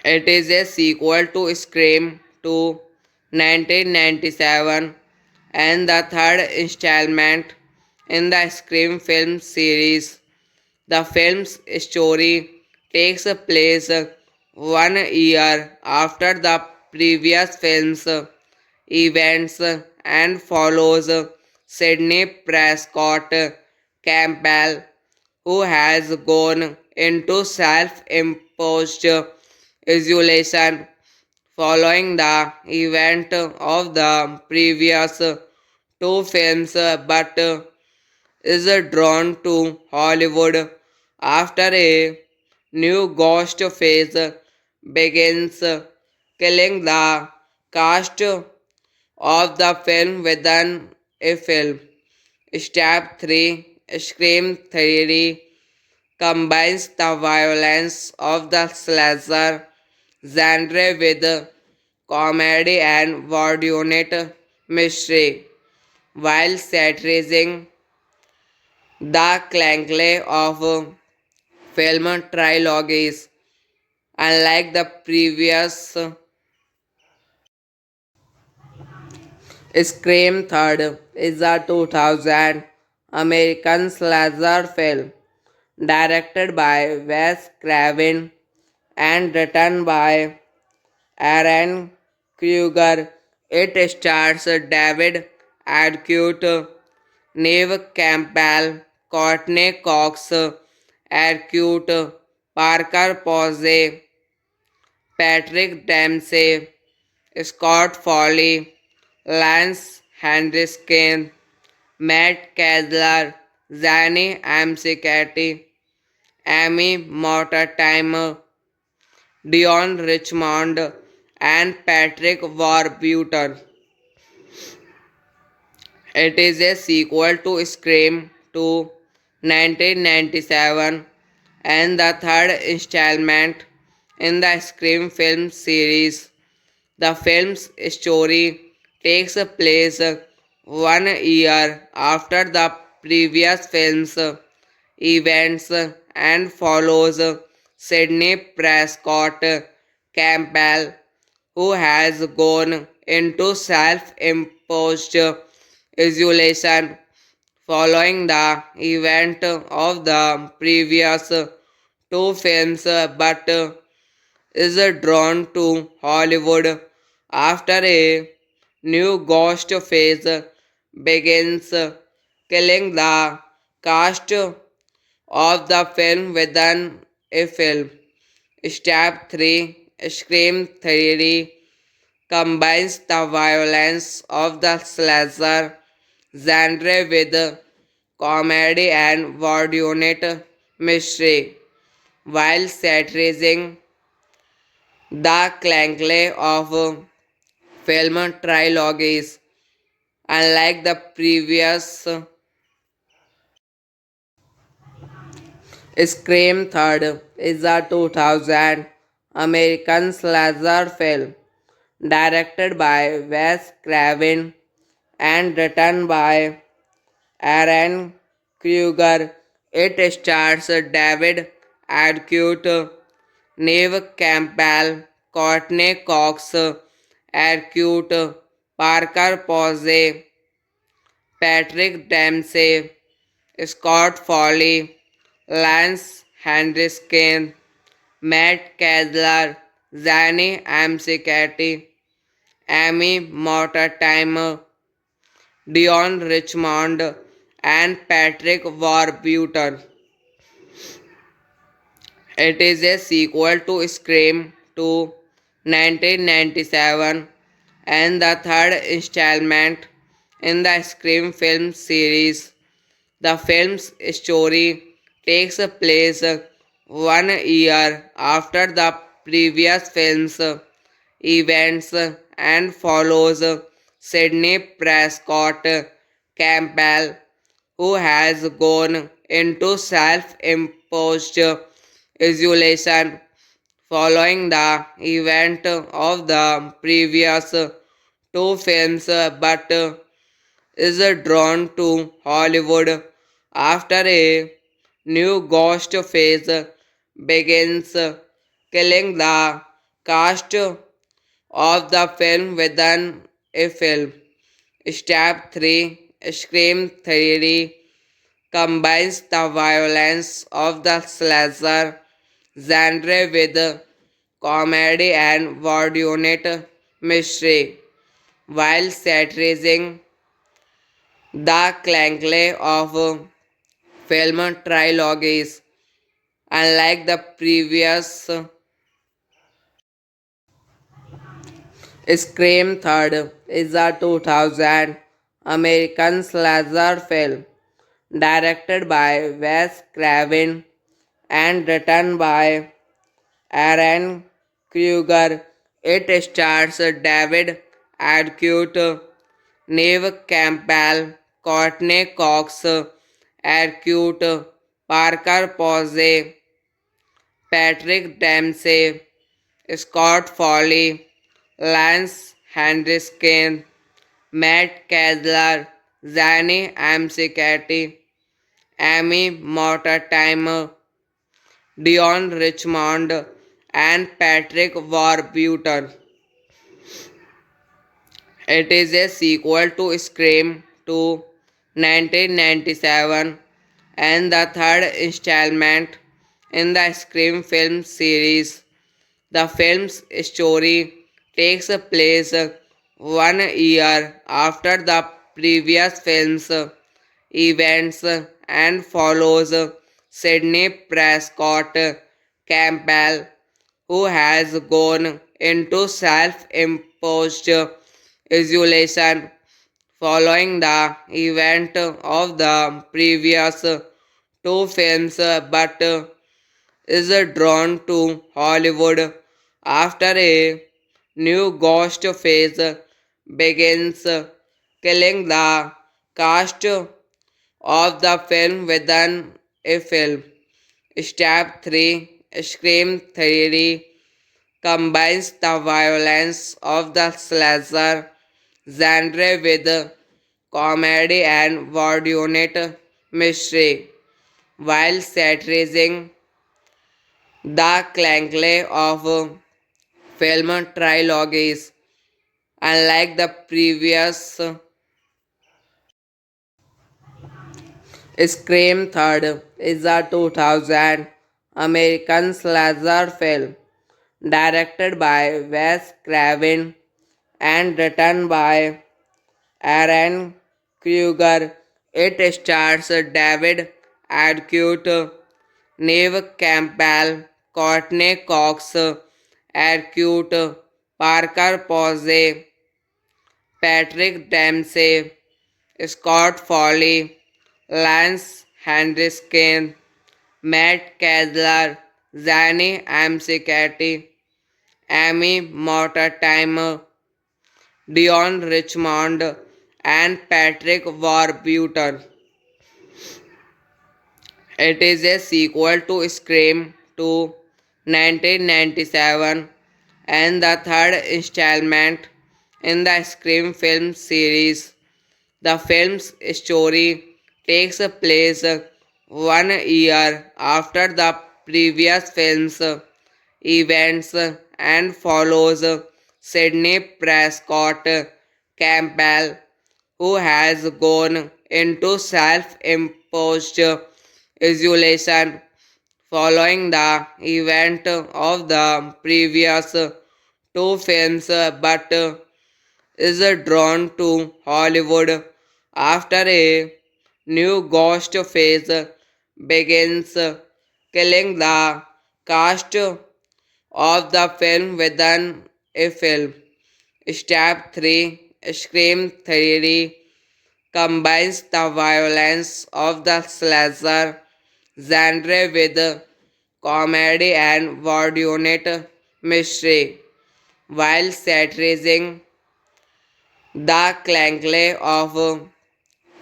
A: It is a sequel to Scream 2 1997 and the third installment in the Scream film series. The film's story takes place 1 year after the previous film's events and follows Sidney Prescott Campbell, who has gone into self imposed isolation following the event of the previous two films but is drawn to Hollywood after a new ghost phase begins, killing the cast of the film within a film. Step 3 Scream Theory combines the violence of the slasher genre with comedy and whodunit mystery while satirizing the clankle of film trilogies. Unlike the previous Scream Third is a 2000 American slasher film directed by Wes Craven and written by Aaron Kruger. It stars David Arquette, Neve Campbell, Courtney Cox, Arquette, Parker Posey, Patrick Dempsey, Scott Foley, Lance Henriksen, Matt Kessler, Zanny Amsicati, Amy Mortimer, Dion Richmond, and Patrick Warburton. It is a sequel to Scream 2 1997 and the third installment in the Scream film series. The film's story takes place 1 year after the previous film's events and follows Sidney Prescott Campbell, who has gone into self imposed isolation following the event of the previous two films but is drawn to Hollywood after a new ghost phase begins, killing the cast of the film within a film. Step 3 Scream Theory combines the violence of the slasher genre with comedy and whodunit mystery while satirizing the clankle of film trilogies. Unlike the previous Scream Third is a 2000 American slasher film directed by Wes Craven and written by Aaron Kruger. It stars David Arquette, Neve Campbell, Courtney Cox, Arquette, Parker Posey, Patrick Dempsey, Scott Foley, Lance Henriksen, Matt Kessler, Zanny Amsicati, Amy Mortimer, Dion Richmond, and Patrick Warburton. It is a sequel to Scream 2 1997 and the third installment in the Scream film series. The film's story takes place 1 year after the previous film's events and follows Sydney Prescott Campbell, who has gone into self imposed isolation following the event of the previous two films but is drawn to Hollywood after a new ghost phase begins, killing the cast of the film within a film. Step 3 Scream Theory combines the violence of the slasher genre with comedy and vaudeville mystery while satirizing the clankle of film trilogies. Unlike the previous Scream Third is a 2000 American slasher film directed by Wes Craven and written by Aaron Kruger. It stars David Arquette, Neve Campbell, Courtney Cox, Arquette, Parker Posey, Patrick Dempsey, Scott Foley, Lance Henriksen, Matt Kessler, Zanny Amsicati, Amy Mortimer, Dion Richmond, and Patrick Warburton. It is a sequel to Scream 2 1997 and the third installment in the Scream film series. The film's story takes place 1 year after the previous film's events and follows Sydney Prescott Campbell, who has gone into self imposed isolation following the event of the previous two films but is drawn to Hollywood after a new ghost phase begins, killing the cast of the film within a film. Step 3 Scream Theory combines the violence of the slasher genre with comedy and vaudeville mystery while satirizing the clankle of film trilogies. Unlike the previous Scream Third is a 2000 American slasher film directed by Wes Craven and written by Aaron Kruger. It stars David Arquette, Neve Campbell, Courtney Cox, Arquette, Parker Posey, Patrick Dempsey, Scott Foley, Lance Henriksen, Matt Kessler, Zanny Amsicati, Amy Mortimer, Dion Richmond, and Patrick Warburton. It is a sequel to Scream 2 1997 and the third installment in the Scream film series. The film's story takes place 1 year after the previous film's events and follows Sydney Prescott Campbell, who has gone into self imposed isolation following the event of the previous two films but is drawn to Hollywood after a new ghost phase begins, killing the cast of the film within a film. Step 3 Scream Theory combines the violence of the slasher genre with comedy and whodunit mystery, while satirizing the clankle of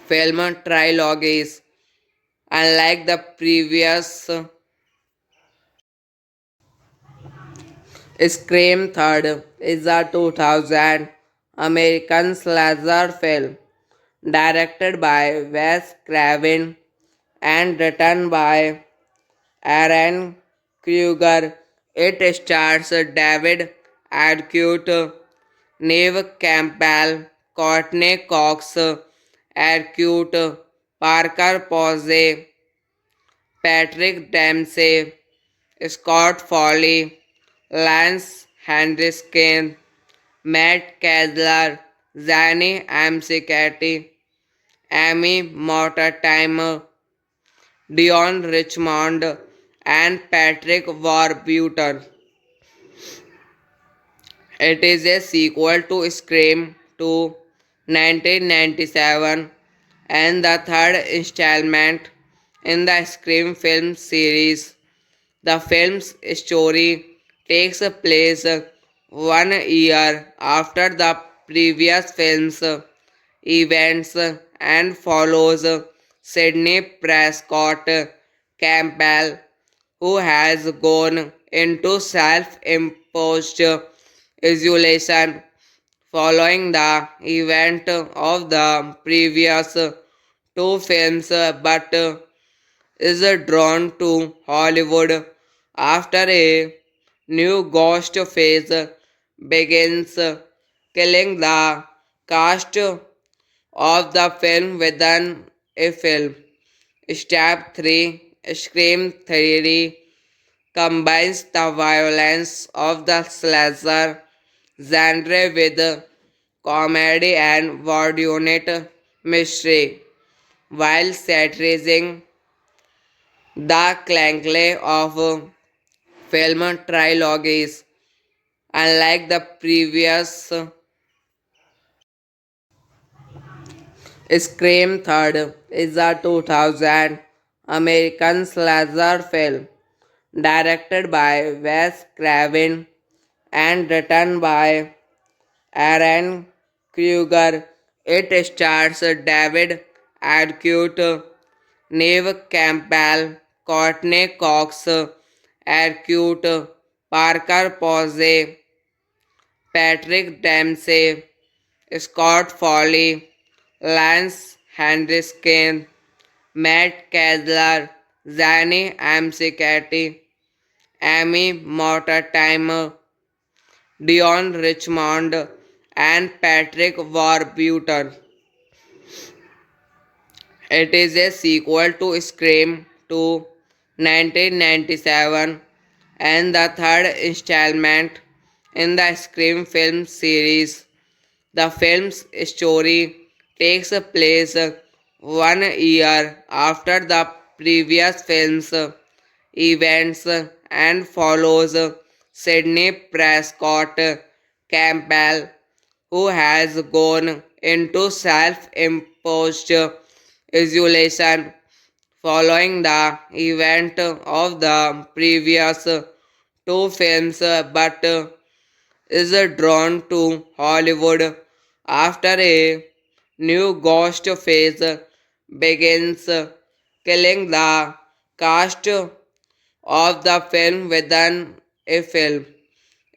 A: film trilogies. Unlike the previous Scream Third is a 2000 American slasher film directed by Wes Craven and written by Aaron Kruger. It stars David Arquette, Neve Campbell, Courtney Cox, Arquette, Parker Posey, Patrick Dempsey, Scott Foley, Lance Henriksen, Matt Kessler, Zanny Amsicati, Amy Mortimer, Dion Richmond, and Patrick Warburton. It is a sequel to Scream 2 1997 and the third installment in the Scream film series. The film's story takes place 1 year after the previous film's events and follows Sidney Prescott Campbell, who has gone into self imposed isolation following the event of the previous two films but is drawn to Hollywood after a new ghost phase begins, killing the cast of the film within a film. Step 3 Scream Theory combines the violence of the slasher genre with comedy and whodunit mystery, while satirizing the clankle of film trilogies. Unlike the previous Scream Third is a 2000 American slasher film directed by Wes Craven and written by Aaron Kruger. It stars David Arquette, Neve Campbell, Courtney Cox, Arquette, Parker Posey, Patrick Dempsey, Scott Foley, Lance Henriksen, Matt Kessler, Zanny Amsicati, Amy Mortimer, Dion Richmond, and Patrick Warburton. It is a sequel to Scream 2 1997 and the third installment in the Scream film series. The film's story takes place 1 year after the previous film's events and follows Sidney Prescott Campbell, who has gone into self imposed isolation following the event of the previous two films but is drawn to Hollywood after a new ghost phase begins, killing the cast of the film within a film.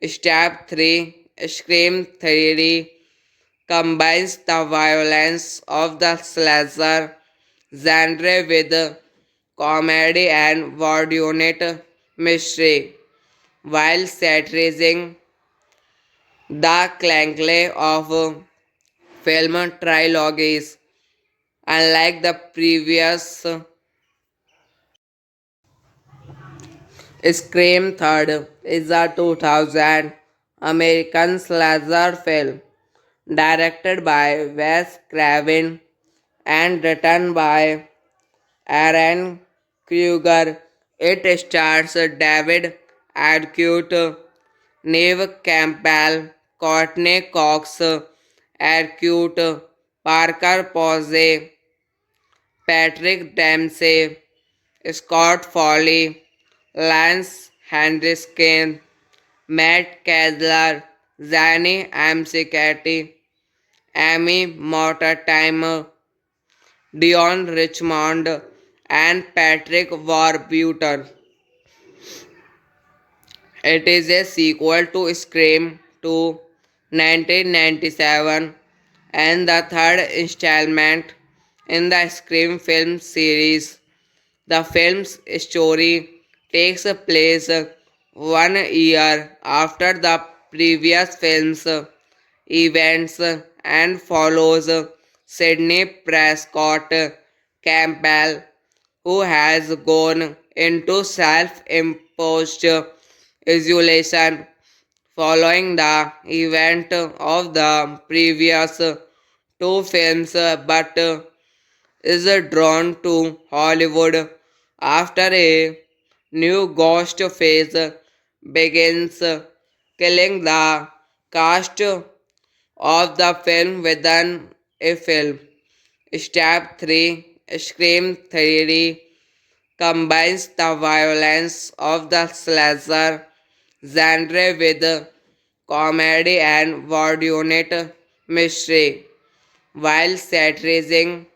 A: Step 3 Scream Theory combines the violence of the slasher genre with comedy and whodunit mystery, while satirizing the clankle of film trilogies. Unlike the previous Scream Third is a 2000 American slasher film directed by Wes Craven and written by Aaron Kruger. It stars David Arquette, Neve Campbell, Courtney Cox, Arquette, Parker Posey, Patrick Dempsey, Scott Foley, Lance Henriksen, Matt Kessler, Zanny Amsicati, Amy Mortimer, Dion Richmond, and Patrick Warburton. It is a sequel to Scream 2 1997 and the third installment in the Scream film series. The film's story takes place 1 year after the previous film's events and follows Sidney Prescott Campbell, who has gone into self-imposed isolation following the event of the previous two films but is drawn to Hollywood after a new ghost phase begins, killing the cast of the film within a film. Step 3 Scream Theory combines the violence of the slasher genre with comedy and whodunit mystery while satirizing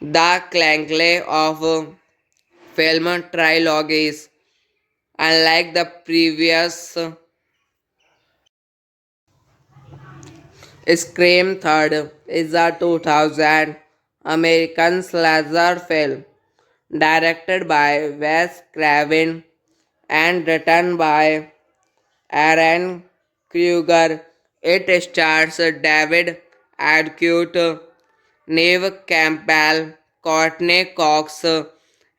A: the clankle of film trilogies. Unlike the previous Scream Third is a 2000 American slasher film directed by Wes Craven and written by Aaron Kruger. It stars David Arquette, Neve Campbell, Courtney Cox,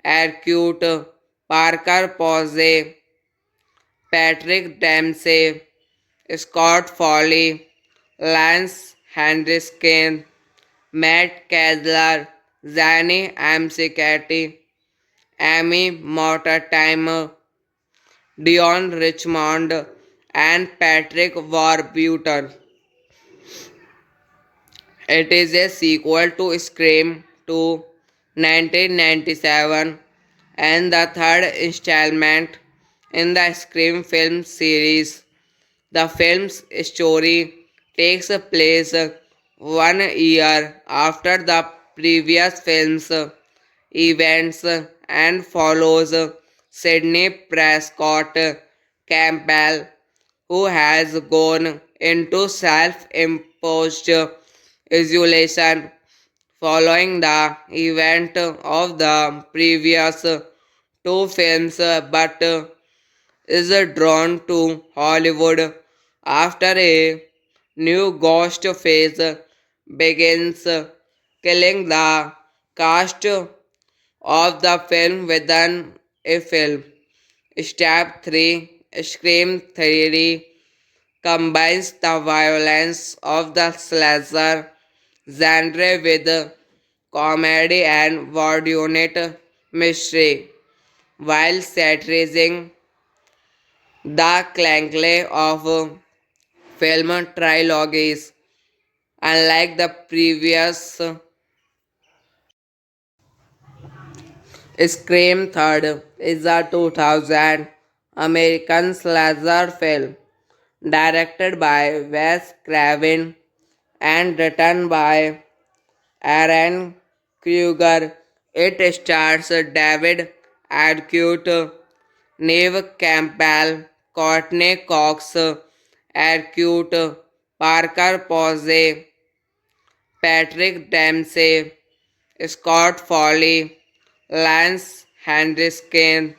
A: Arquette, Parker Posey, Patrick Dempsey, Scott Foley, Lance Henriksen, Matt Kessler, Zanny Amsicati, Amy Mortimer, Dion Richmond, and Patrick Warburton. It is a sequel to Scream 2 1997 and the third installment in the Scream film series. The film's story takes place 1 year after the previous film's events and follows Sidney Prescott Campbell, who has gone into self-imposed isolation following the event of the previous two films but is drawn to Hollywood after a new ghost phase begins, killing the cast of the film within a film. Step 3 Scream Theory combines the violence of the slasher genre with comedy and whodunit mystery while satirizing the clankle of film trilogies. Unlike the previous Scream Third is a 2000 American slasher film directed by Wes Craven and written by Aaron Kruger. It stars David Arquette, Neve Campbell, Courtney Cox, Arquette, Parker Posey, Patrick Dempsey, Scott Foley, Lance Henriksen,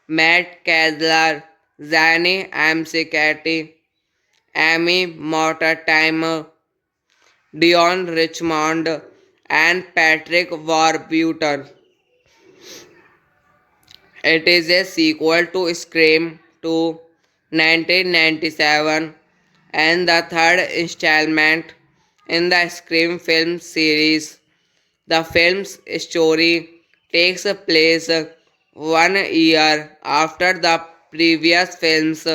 A: Matt Kessler, Zanny Amsicati, Amy Mortimer, Dion Richmond, and Patrick Warburton. It is a sequel to Scream 2 1997 and the third installment in the Scream film series. The film's story takes place 1 year after the previous film's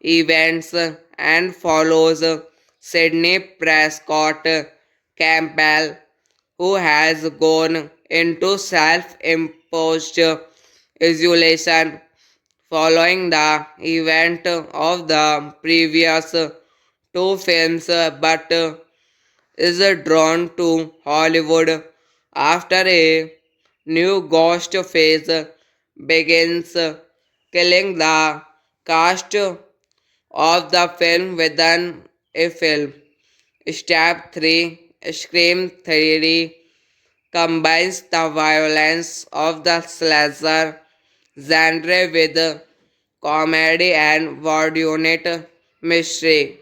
A: events and follows Sidney Prescott Campbell, who has gone into self imposed isolation following the event of the previous two films but is drawn to Hollywood after a new ghost phase begins, killing the cast of the film within a film. Step 3 Scream Theory combines the violence of the slasher genre with comedy and whodunit mystery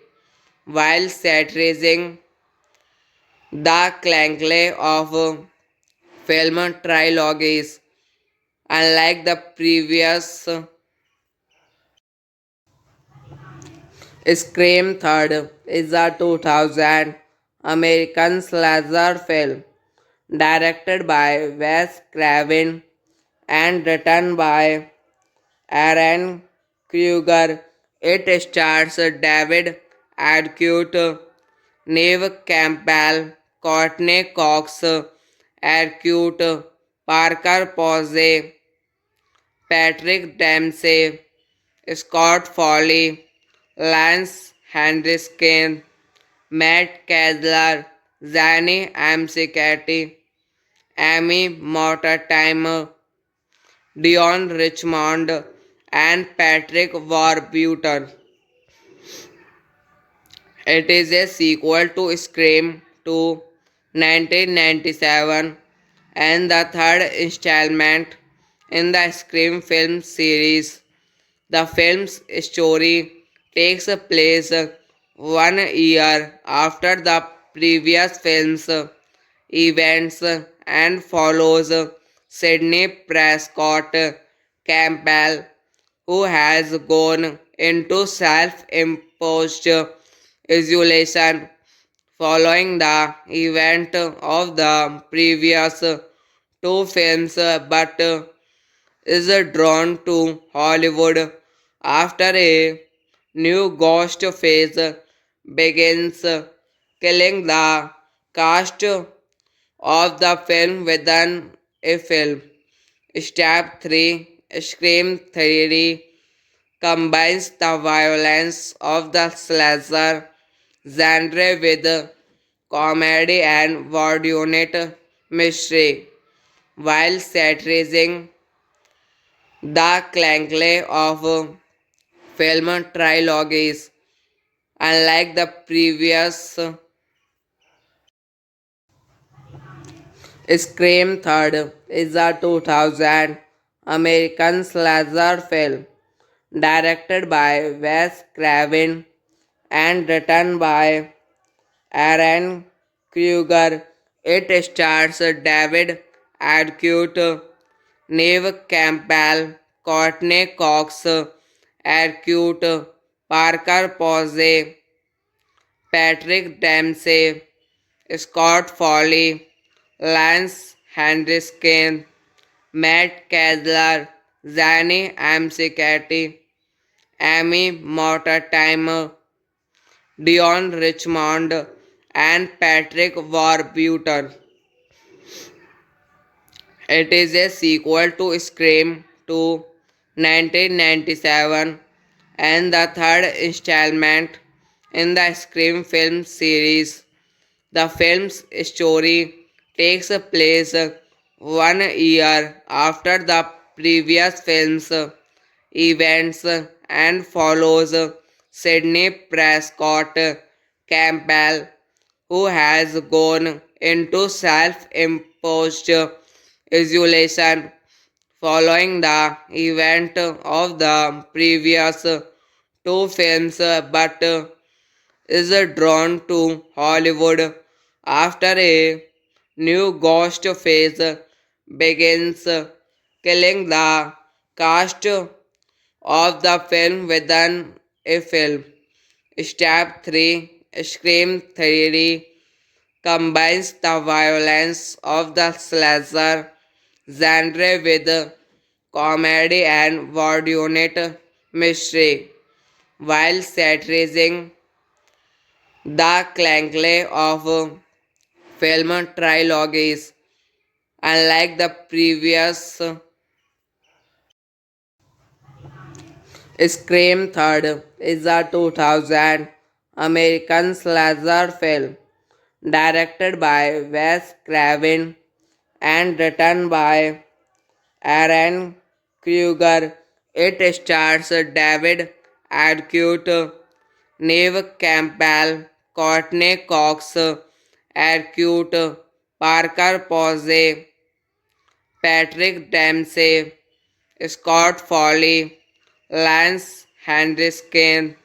A: while satirizing the clankle of film trilogies. Unlike the previous Scream Third is a 2000 American slasher film directed by Wes Craven and written by Aaron Kruger. It stars David Arquette, Neve Campbell, Courtney Cox, Arquette, Parker Posey, Patrick Dempsey, Scott Foley, Lance Henriksen, Matt Kessler, Zanny Amsicati, Amy Mortimer, Dion Richmond, and Patrick Warburton. It is a sequel to Scream 2 1997 and the third installment in the Scream film series. The film's story takes place 1 year after the previous film's events and follows Sidney Prescott Campbell, who has gone into self imposed isolation following the event of the previous two films but is drawn to Hollywood after a new ghost phase begins, killing the cast of the film within a film. Step 3 Scream Theory combines the violence of the slasher genre with comedy and whodunit mystery while satirizing the clankle of film trilogies. Unlike the previous Scream Third is a 2000 American slasher film directed by Wes Craven and written by Aaron Kruger. It stars David Arquette, Neve Campbell, Courtney Cox, Arquette, Parker Posey, Patrick Dempsey, Scott Foley, Lance Henriksen, Matt Kessler, Zanny Amsicati, Amy Mortimer, Dion Richmond, and Patrick Warburton. It is a sequel to Scream 2 1997 and the third installment in the Scream film series. The film's story takes place 1 year after the previous film's events and follows Sidney Prescott Campbell, who has gone into self imposed isolation following the event of the previous two films but is drawn to Hollywood after a new ghost phase begins, killing the cast of the film within a film. Step 3 Scream Theory combines the violence of the slasher genre with comedy and whodunit mystery while satirizing the clankle of film trilogies. Unlike the previous Scream Third is a 2000 American slasher film directed by Wes Craven and written by Aaron Kruger. It stars David Arquette, Neve Campbell, Courtney Cox, Arquette, Parker Posey, Patrick Dempsey, Scott Foley, Lance Henriksen,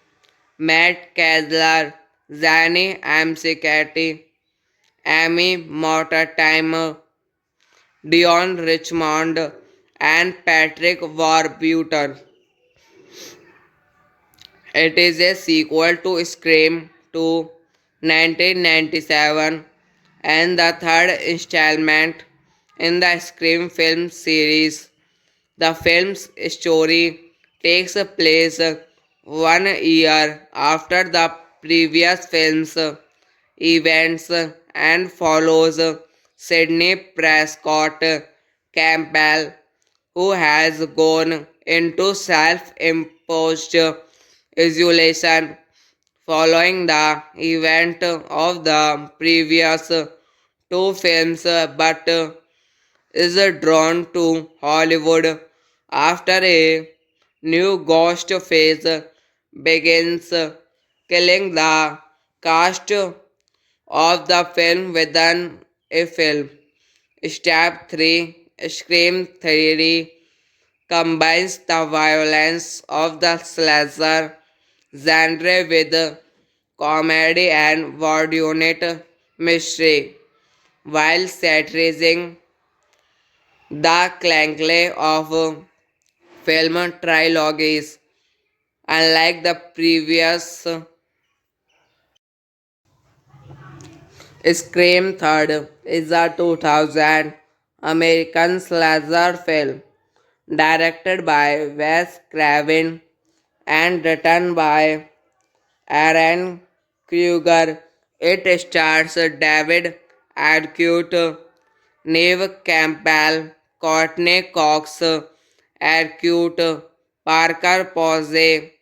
A: Matt Kessler, Zanny Amsicati, Amy Mortimer, Dion Richmond, and Patrick Warburton. It is a sequel to Scream 2 1997 and the third installment in the Scream film series. The film's story takes place 1 year after the previous film's events and follows Sidney Prescott Campbell, who has gone into self imposed isolation following the event of the previous two films but is drawn to Hollywood after a new ghost phase begins, killing the cast of the film within a film. Step 3 Scream Theory combines the violence of the slasher genre with comedy and whodunit mystery while satirizing the clankle of film trilogies. Unlike the previous Scream Third is a 2000 American slasher film directed by Wes Craven and written by Aaron Kruger. It stars David Arquette, Neve Campbell, Courtney Cox, Arquette, Parker Posey,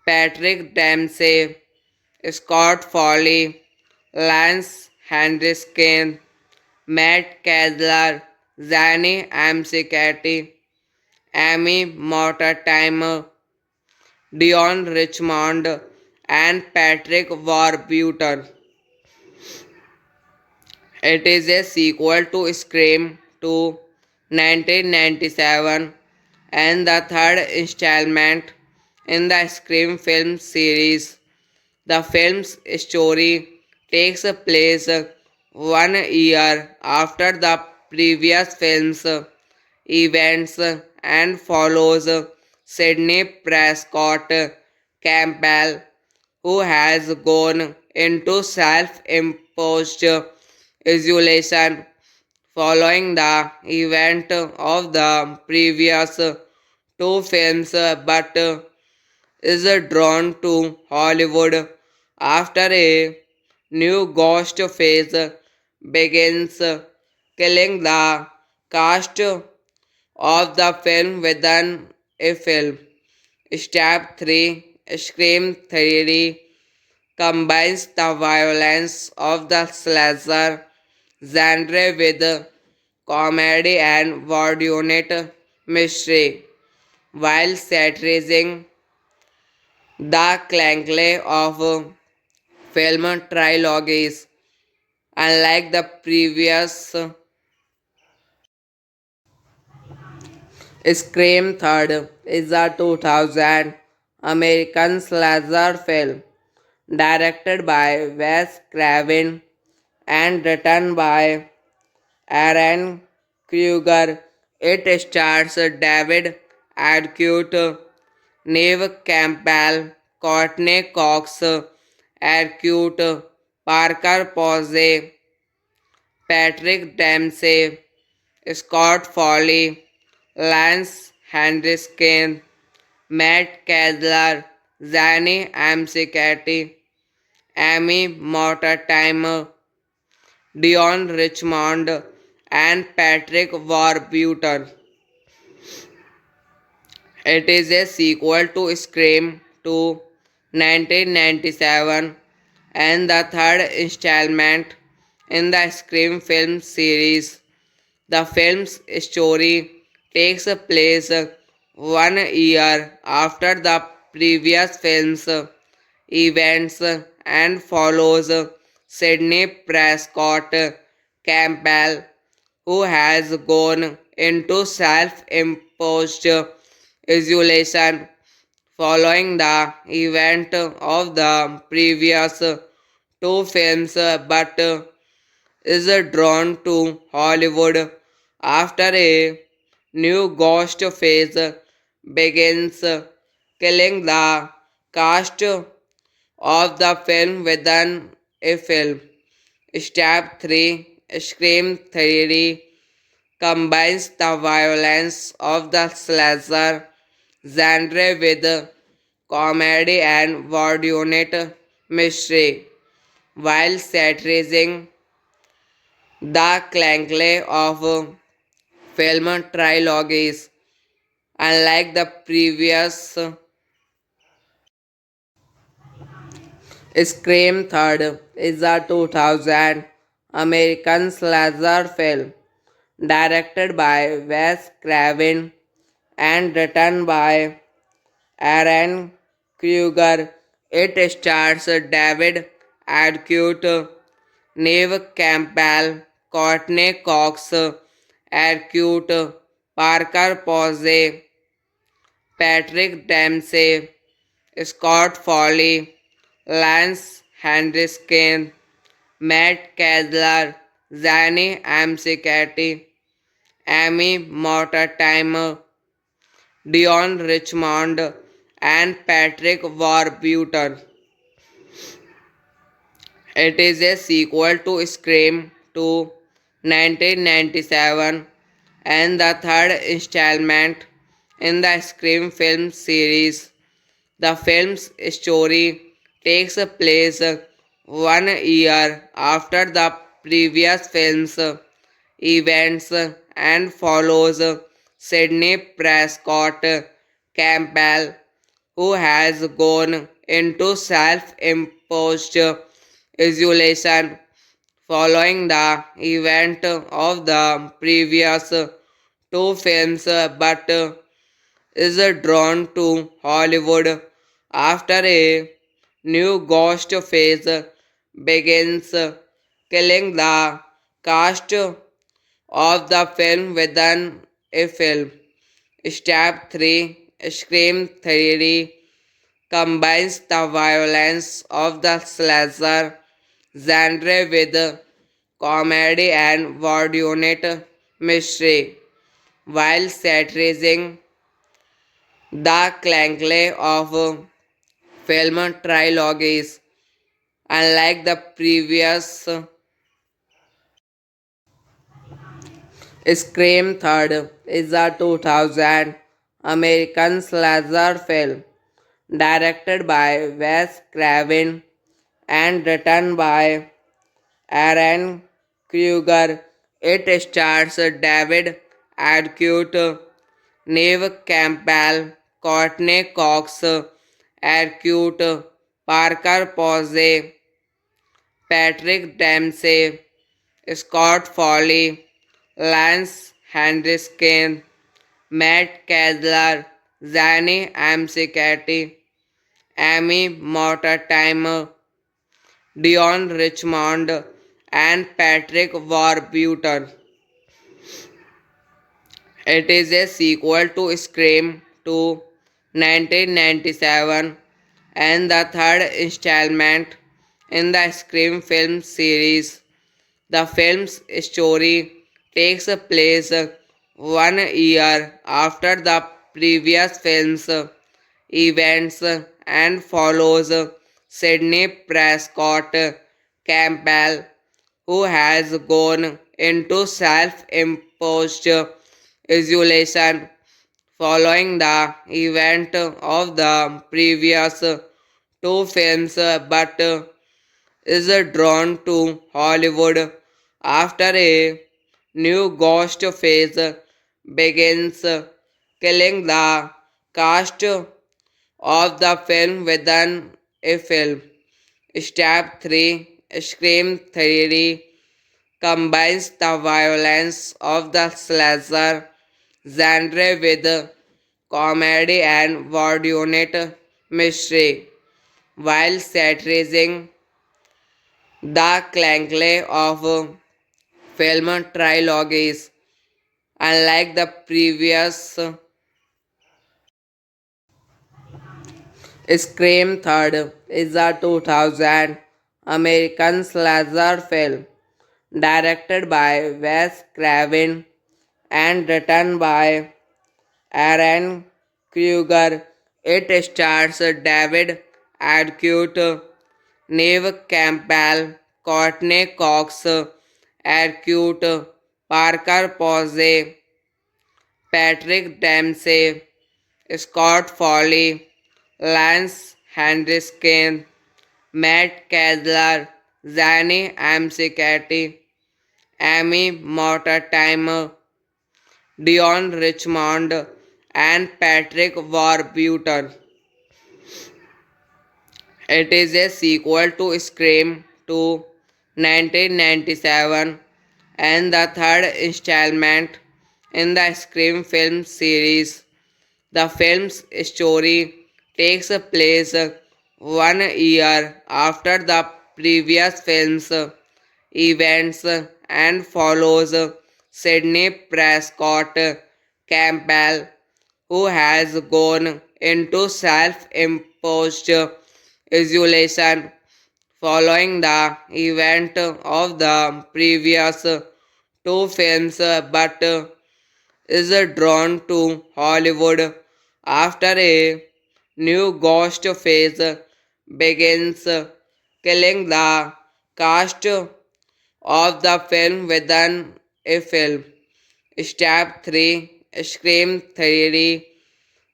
A: Patrick Dempsey, Scott Foley, Lance Henriksen, Matt Kessler, Zanny Amsicati, Amy Mortimer, Dion Richmond, and Patrick Warburton. It is a sequel to Scream 2 1997 and the third installment in the Scream film series. The film's story takes place 1 year after the previous film's events and follows Sidney Prescott Campbell, who has gone into self imposed isolation following the event of the previous two films but is drawn to Hollywood after a new ghost phase begins, killing the cast of the film within a film. Step 3 Scream Theory combines the violence of the slasher genre with comedy and whodunit mystery while satirizing the clankle of film trilogies. Unlike the previous Scream Third is a 2000 American slasher film directed by Wes Craven and written by Aaron Kruger. It stars David Arquette, Neve Campbell, Courtney Cox, Arquette, Parker Posey, Patrick Dempsey, Scott Foley, Lance Henriksen, Matt Kessler, Zanny Amsicati, Amy Mortimer, Dion Richmond, and Patrick Warburton. It is a sequel to Scream 2 1997 and the third installment in the Scream film series. The film's story takes place 1 year after the previous film's events and follows Sidney Prescott Campbell, who has gone into self imposed isolation following the event of the previous two films but is drawn to Hollywood after a new ghost phase begins, killing the cast of the film within a film. Step 3 Scream Theory combines the violence of the slasher genre with comedy and whodunit mystery while satirizing the clankle of film trilogies. Unlike the previous Scream Third is a 2000 American slasher film directed by Wes Craven and written by Aaron Kruger. It stars David Arquette, Neve Campbell, Courtney Cox, Arquette, Parker Posey, Patrick Dempsey, Scott Foley, Lance Henriksen, Matt Kessler, Zanny Amsicati, Amy Mortimer, Dion Richmond, and Patrick Warburton. It is a sequel to Scream 2 1997 and the third installment in the Scream film series. The film's story takes place 1 year after the previous film's events and follows Sidney Prescott Campbell, who has gone into self imposed isolation following the event of the previous two films but is drawn to Hollywood after a new ghost phase begins, killing the cast of the film within a film. Step 3 Scream Theory combines the violence of the slasher genre with comedy and whodunit mystery while satirizing the clankle of film trilogies. Unlike the previous Scream Third is a 2000 American slasher film directed by Wes Craven and written by Aaron Kruger. It stars David Arquette, Neve Campbell, Courtney Cox, Arquette, Parker Posey, Patrick Dempsey, Scott Foley, Lance Henriksen, Matt Kessler, Zanny Amsicati, Amy Mortimer, Dion Richmond, and Patrick Warburton. It is a sequel to Scream 2 1997 and the third installment in the Scream film series. The film's story takes place 1 year after the previous film's events and follows Sidney Prescott Campbell, who has gone into self imposed isolation following the event of the previous two films but is drawn to Hollywood after a new ghost phase begins, killing the cast of the film within a film. Step 3, Scream Theory, combines the violence of the slasher genre with comedy and vaudeville mystery, while satirizing the clankle of film trilogies. Unlike the previous Scream Third is a 2000 American slasher film directed by Wes Craven and written by Aaron Kruger. It stars David Arquette, Neve Campbell, Courtney Cox, Arquette, Parker Posey, Patrick Dempsey, Scott Foley, Lance Henriksen, Matt Kessler, Zanny Amsicati, Amy Mortimer, Dion Richmond, and Patrick Warburton. It is a sequel to Scream 2 1997 and the third installment in the Scream film series. The film's story takes place 1 year after the previous film's events and follows Sidney Prescott Campbell, who has gone into self imposed isolation following the event of the previous two films but is drawn to Hollywood after a new ghost phase begins, killing the cast of the film within a film. Step 3, Scream Theory,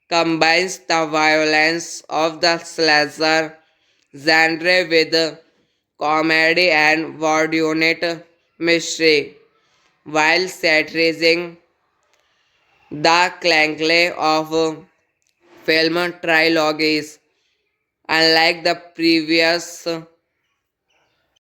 A: combines the violence of the slasher genre with comedy and vaudeville mystery, while satirizing the clankle of film trilogies. Unlike the previous